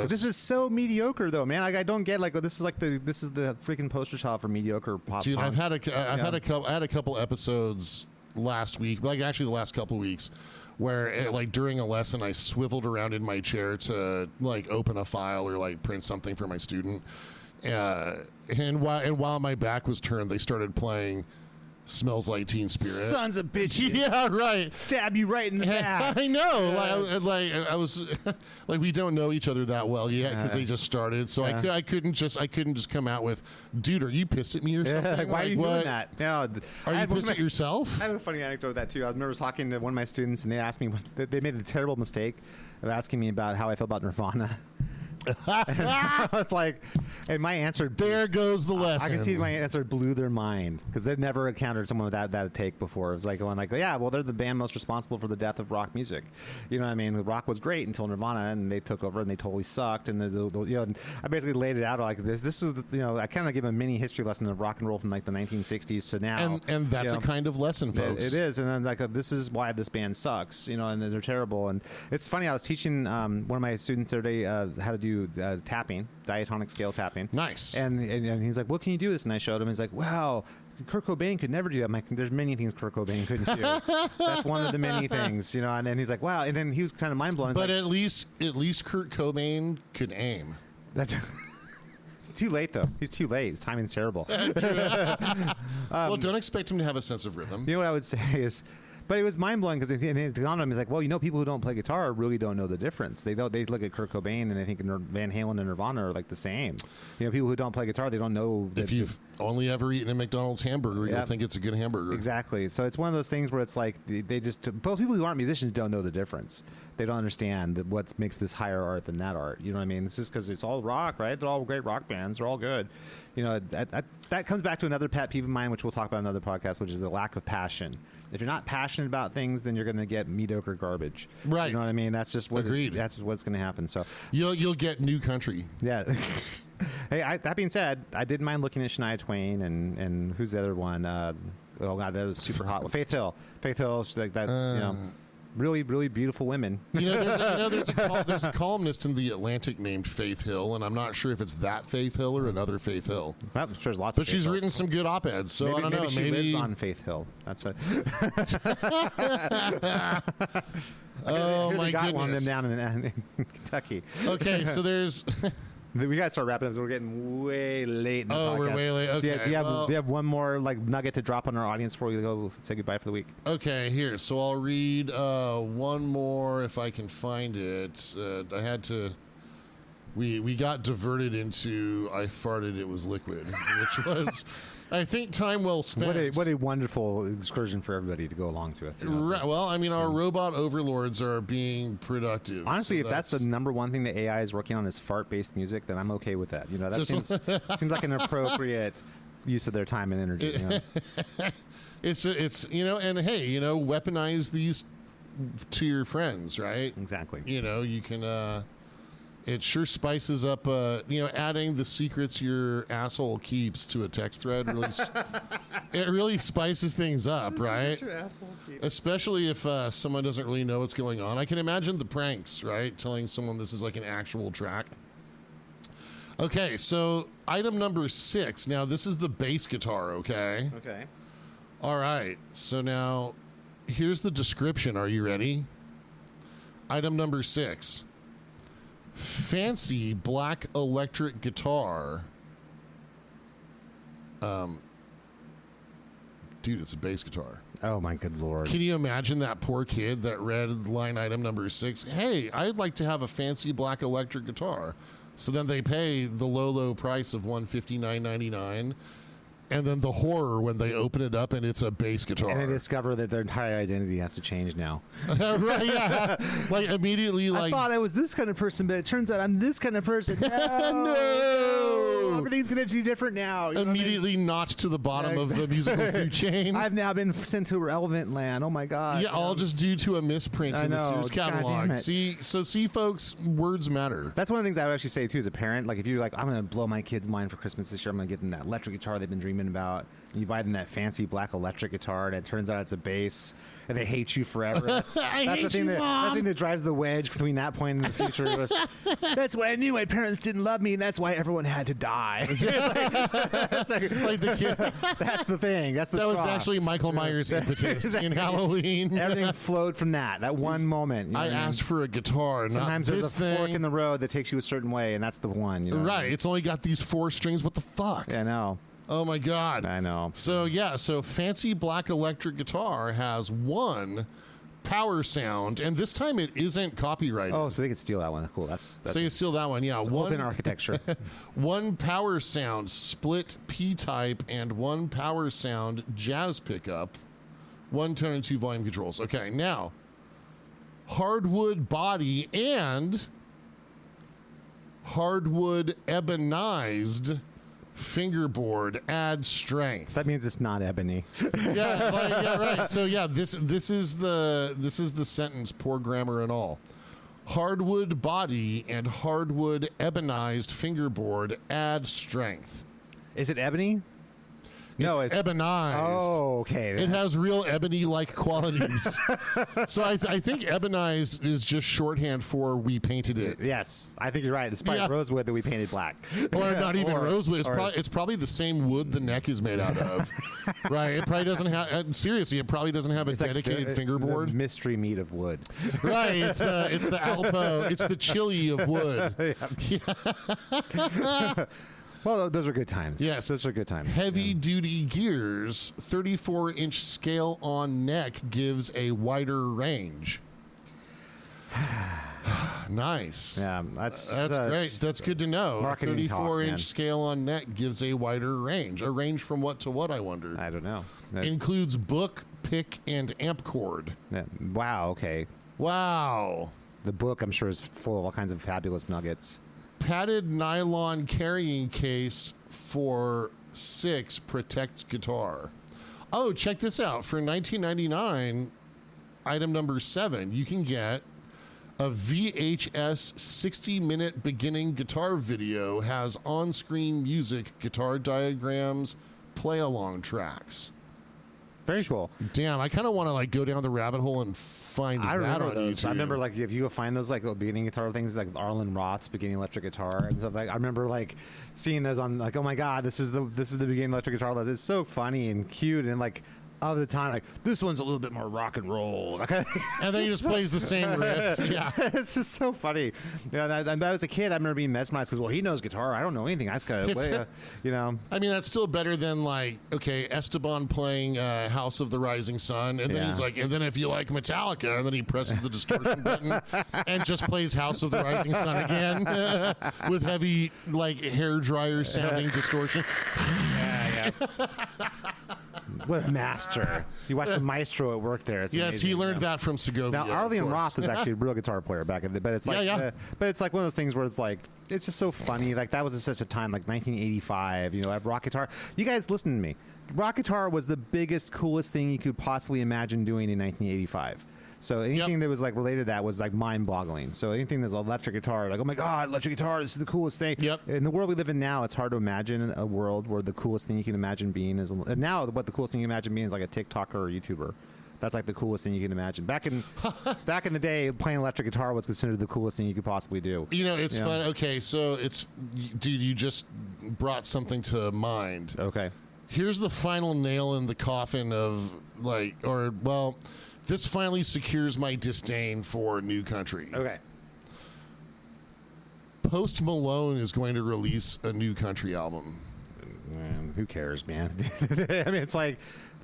this is so mediocre though, man. Like I don't get this is the freaking poster child for mediocre pop. Dude, punk. I had a couple episodes last week, like actually the last couple of weeks, where like during a lesson I swiveled around in my chair to like open a file or like print something for my student, and while my back was turned, they started playing Smells Like Teen Spirit. Sons of bitches. Yeah, right. Stab you right in the back. I know. Yes. Like I was like, we don't know each other that well yet because they just started. So I couldn't just come out with, dude, are you pissed at me or something? Like, why are you doing that? No, are you pissed at yourself? I have a funny anecdote of that too. I remember talking to one of my students, and they asked me, they made a terrible mistake of asking me about how I feel about Nirvana. I was like, and my answer, there goes the lesson. I can see my answer blew their mind because they'd never encountered someone with that take before. It was like going like, yeah, well, they're the band most responsible for the death of rock music. You know what I mean? The rock was great until Nirvana, and they took over and they totally sucked. And and I basically laid it out like this. This is I kind of give a mini history lesson of rock and roll from like the 1960s to now. And that's a kind of lesson, folks. It is, and then like this is why this band sucks. And they're terrible. And it's funny. I was teaching one of my students the other day how to do tapping, diatonic scale tapping. Nice. And he's like, what can you do this? And I showed him. He's like, wow, Kurt Cobain could never do that. I'm like, there's many things Kurt Cobain couldn't do. That's one of the many things, And then he's like, wow. And then he was kind of mind blown. But at least Kurt Cobain could aim. That's too late though. He's too late. His timing's terrible. Well, don't expect him to have a sense of rhythm. You know what I would say is. But it was mind blowing because it's on him. He's like, well, people who don't play guitar really don't know the difference. They look at Kurt Cobain and they think Van Halen and Nirvana are like the same. People who don't play guitar, they don't know. If you've only ever eaten a McDonald's hamburger, you'll think it's a good hamburger. Exactly. So it's one of those things where it's like both people who aren't musicians don't know the difference. They don't understand what makes this higher art than that art. You know what I mean? It's just because it's all rock, right? They're all great rock bands. They're all good. That comes back to another pet peeve of mine, which we'll talk about in another podcast, which is the lack of passion. If you're not passionate about things, then you're going to get mediocre garbage. Right. You know what I mean? That's just what Agreed. That's what's going to happen. So you'll get New Country. Yeah. Hey, that being said, I didn't mind looking at Shania Twain and who's the other one? Oh God, that was super hot. Faith Hill. That's really, really beautiful women. There's a columnist in the Atlantic named Faith Hill, and I'm not sure if it's that Faith Hill or another Faith Hill. I'm sure there's lots. But she's written some good op-eds, so I don't know. Maybe she lives on Faith Hill. That's it. Oh my got goodness! One of them down in Kentucky. Okay, so there's. We got to start wrapping up. So we're getting way late in the podcast. We're way late. Okay. Do you have one more nugget to drop on our audience before we go say goodbye for the week? Okay, here. So I'll read one more if I can find it. I had to. We got diverted into I farted. It was liquid, which was. I think time well spent. What a wonderful excursion for everybody to go along to. Right, well, I mean, our robot overlords are being productive. Honestly, if that's the number one thing that AI is working on is fart-based music, then I'm okay with that. That seems like an appropriate use of their time and energy. It's and hey, weaponize these to your friends, right? Exactly. You can. It sure spices up, adding the secrets your asshole keeps to a text thread. It really spices things up, right? Especially if someone doesn't really know what's going on. I can imagine the pranks, right? Telling someone this is like an actual track. Okay, so item number 6. Now, this is the bass guitar, okay? Okay. All right. So now, Here's the description. Are you ready? Item number 6. Fancy black electric guitar. Dude, it's a bass guitar. Oh my good lord. Can you imagine that poor kid that read line item number 6? Hey, I'd like to have a fancy black electric guitar. So then they pay the low price of $159.99. And then the horror when they open it up and it's a bass guitar. And they discover that their entire identity has to change now. Right, yeah. Like immediately, like, I thought I was this kind of person, but it turns out I'm this kind of person. No, No! everything's gonna be different now. You know what I mean? immediately notched to the bottom of the musical food chain. I've now been sent to irrelevant land. Oh my god. Yeah, all just due to a misprint I in the know. Sears God catalog. damn it. See, folks, words matter. That's one of the things I would actually say too as a parent. Like if you're like, I'm gonna blow my kid's mind for Christmas this year, I'm gonna get them that electric guitar they've been dreaming about. You buy them that fancy black electric guitar, and it turns out it's a bass, and they hate you forever. That's the thing that drives the wedge between that point in the future. That's why I knew my parents didn't love me, and that's why everyone had to die. It's like the kid. That's the thing. That's the That was straw. actually Michael Myers' impetus in Halloween. Everything flowed from that one moment. You know I what mean? asked for a guitar. Sometimes not there's this a fork thing. in the road that takes you a certain way, and that's the one. You know what I Right. mean? It's only got these 4 strings. What the fuck? I know. Oh my god. I know. So fancy black electric guitar has 1 power sound, and this time it isn't copyrighted. Oh, so they could steal that one. Cool. That's So you steal that one, yeah. open architecture. 1 power sound split P-type and 1 power sound jazz pickup, 1 tone and 2 volume controls. Okay, now hardwood body and hardwood ebonized fingerboard add strength. That means it's not ebony. Yeah, right. So this is the sentence, poor grammar and all. Hardwood body and hardwood ebonized fingerboard add strength. Is it ebony? No, it's it's ebonized. Oh, okay. It has real ebony-like qualities. So I think ebonized is just shorthand for we painted it. Yes, I think you're right. It's probably Yeah. rosewood that we painted black. Or not even Or- rosewood. or- It's probably the same wood the neck is made out of. Right. It probably doesn't have. Seriously, it probably doesn't have a It's like dedicated the fingerboard. mystery meat of wood. Right. It's the Alpo. It's the chili of wood. Well, those are good times. Yes. Those are good times. Heavy duty gears, 34-inch scale on neck gives a wider range. Nice. Yeah, that's Great. That's good to know. marketing talk, 34-inch man. scale on neck gives a wider range. A range from what to what, I wonder? I don't know. That's- Includes book, pick, and amp cord. yeah. Wow. Okay. Wow. The book, I'm sure, is full of all kinds of fabulous nuggets. Padded nylon carrying case for 6 protects guitar. Oh, check this out. For $19.99, item number 7, you can get a VHS 60-minute beginning guitar video, has on-screen music, guitar diagrams, play-along tracks. Very cool. Damn, I kind of want to like go down the rabbit hole and find I that remember on those. YouTube. I remember like if you go find those like beginning guitar things like Arlen Roth's beginning electric guitar and stuff like. I remember like seeing those on like, oh my god, this is the beginning electric guitar. It's so funny and cute and like of the time like this one's a little bit more rock and roll. And then he just plays the same riff. Yeah. It's just so funny. You know, and I was a kid. I remember being mesmerized because, well, he knows guitar. I don't know anything. I just gotta play. You know. I mean, that's still better than like, okay, Esteban playing House of the Rising Sun, and then Yeah. he's like, and then if you like Metallica, and then he presses the distortion button and just plays House of the Rising Sun again with heavy like hair dryer sounding distortion. What a master! You watch the maestro at work there. It's Yes, amazing, he learned you know? that from Segovia. Now, of Arlen course. Roth is actually a real guitar player back in the, but it's like, Yeah. but it's like one of those things where it's like, it's just so funny. Like that was at such a time, like 1985. You know, at rock guitar. You guys listen to me. Rock guitar was the biggest, coolest thing you could possibly imagine doing in 1985. So anything that was like related to that was like mind-boggling. So anything that's electric guitar, like, oh my god, electric guitar, this is the coolest thing. Yep. In the world we live in now, it's hard to imagine a world where the coolest thing you can imagine being is. And now, what the coolest thing you imagine being is like a TikToker or a YouTuber. That's like the coolest thing you can imagine. Back in the day, playing electric guitar was considered the coolest thing you could possibly do. You know, it's fun. Okay, so dude, you just brought something to mind. Okay. Here's the final nail in the coffin of like, This finally secures my disdain for New Country. Okay. Post Malone is going to release a New Country album. Man, who cares, man? I mean, it's like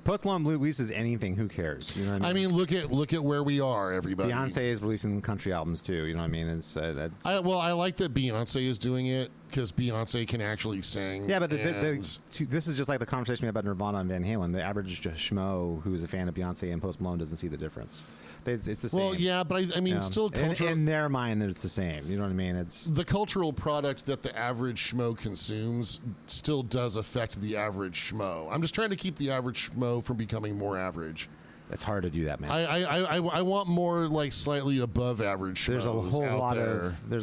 Post Malone releases anything. Who cares? You know what I mean, look at where we are, everybody. Beyonce is releasing country albums too. You know what I mean? It's I like that Beyonce is doing it because Beyonce can actually sing. yeah, but this is just like the conversation we had about Nirvana and Van Halen. The average schmo who's a fan of Beyonce and Post Malone doesn't see the difference. It's the same. Well, yeah, but I mean, still cultural. In their mind, it's the same. You know what I mean? It's the cultural product that the average schmo consumes still does affect the average schmo. I'm just trying to keep the average schmo from becoming more average. It's hard to do that, man. I want more like slightly above average schmoes. There's a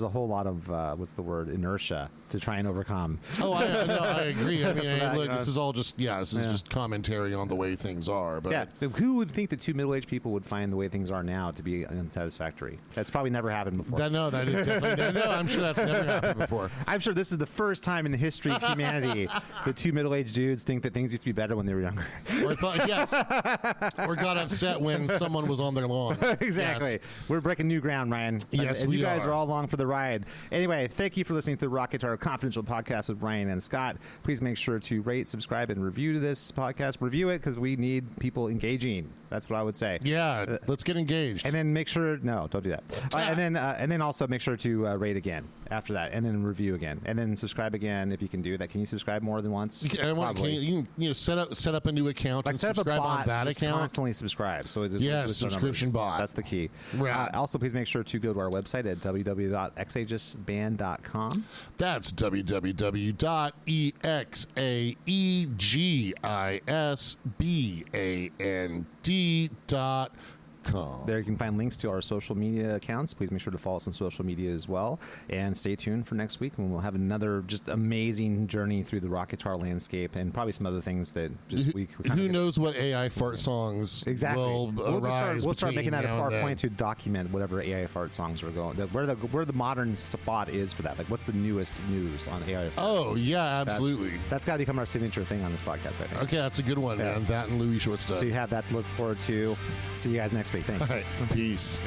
whole lot of what's the word, inertia to try and overcome. Oh, I agree. I mean, look, this is all just just commentary on the way things are. But yeah, who would think that two middle-aged people would find the way things are now to be unsatisfactory? That's probably never happened before. That is definitely no. I'm sure that's never happened before. I'm sure this is the first time in the history of humanity that two middle-aged dudes think that things used to be better when they were younger. Or got upset when someone was on their lawn. Exactly. Yes. We're breaking new ground, Ryan. Yes, and we you guys are all along for the ride. Anyway, thank you for listening to the Rock Guitar Confidential Podcast with Ryan and Scott. Please make sure to rate, subscribe, and review this podcast. Review it because we need people engaging. That's what I would say. Yeah, let's get engaged. And then make sure, no, don't do that. And then also make sure to rate again after that, and then review again, and then subscribe again if you can do that. Can you subscribe more than once? You set up a new account and subscribe on that account. Constantly subscribe. So subscription bot. That's the key. Right. Also, please make sure to go to our website at www.exagisband.com. That's www.exagisband.com. There you can find links to our social media accounts. Please make sure to follow us on social media as well. And stay tuned for next week when we'll have another just amazing journey through the rock guitar landscape and probably some other things that just who knows what AI fart songs will arise. We'll start making that a PowerPoint to document whatever AI fart songs are going. Where the modern spot is for that. Like what's the newest news on AI farts? Oh yeah, absolutely. That's got to become our signature thing on this podcast, I think. Okay, that's a good one, man. That and Louis Shortstop. So you have that to look forward to. See you guys next week. Thanks. All right. Peace.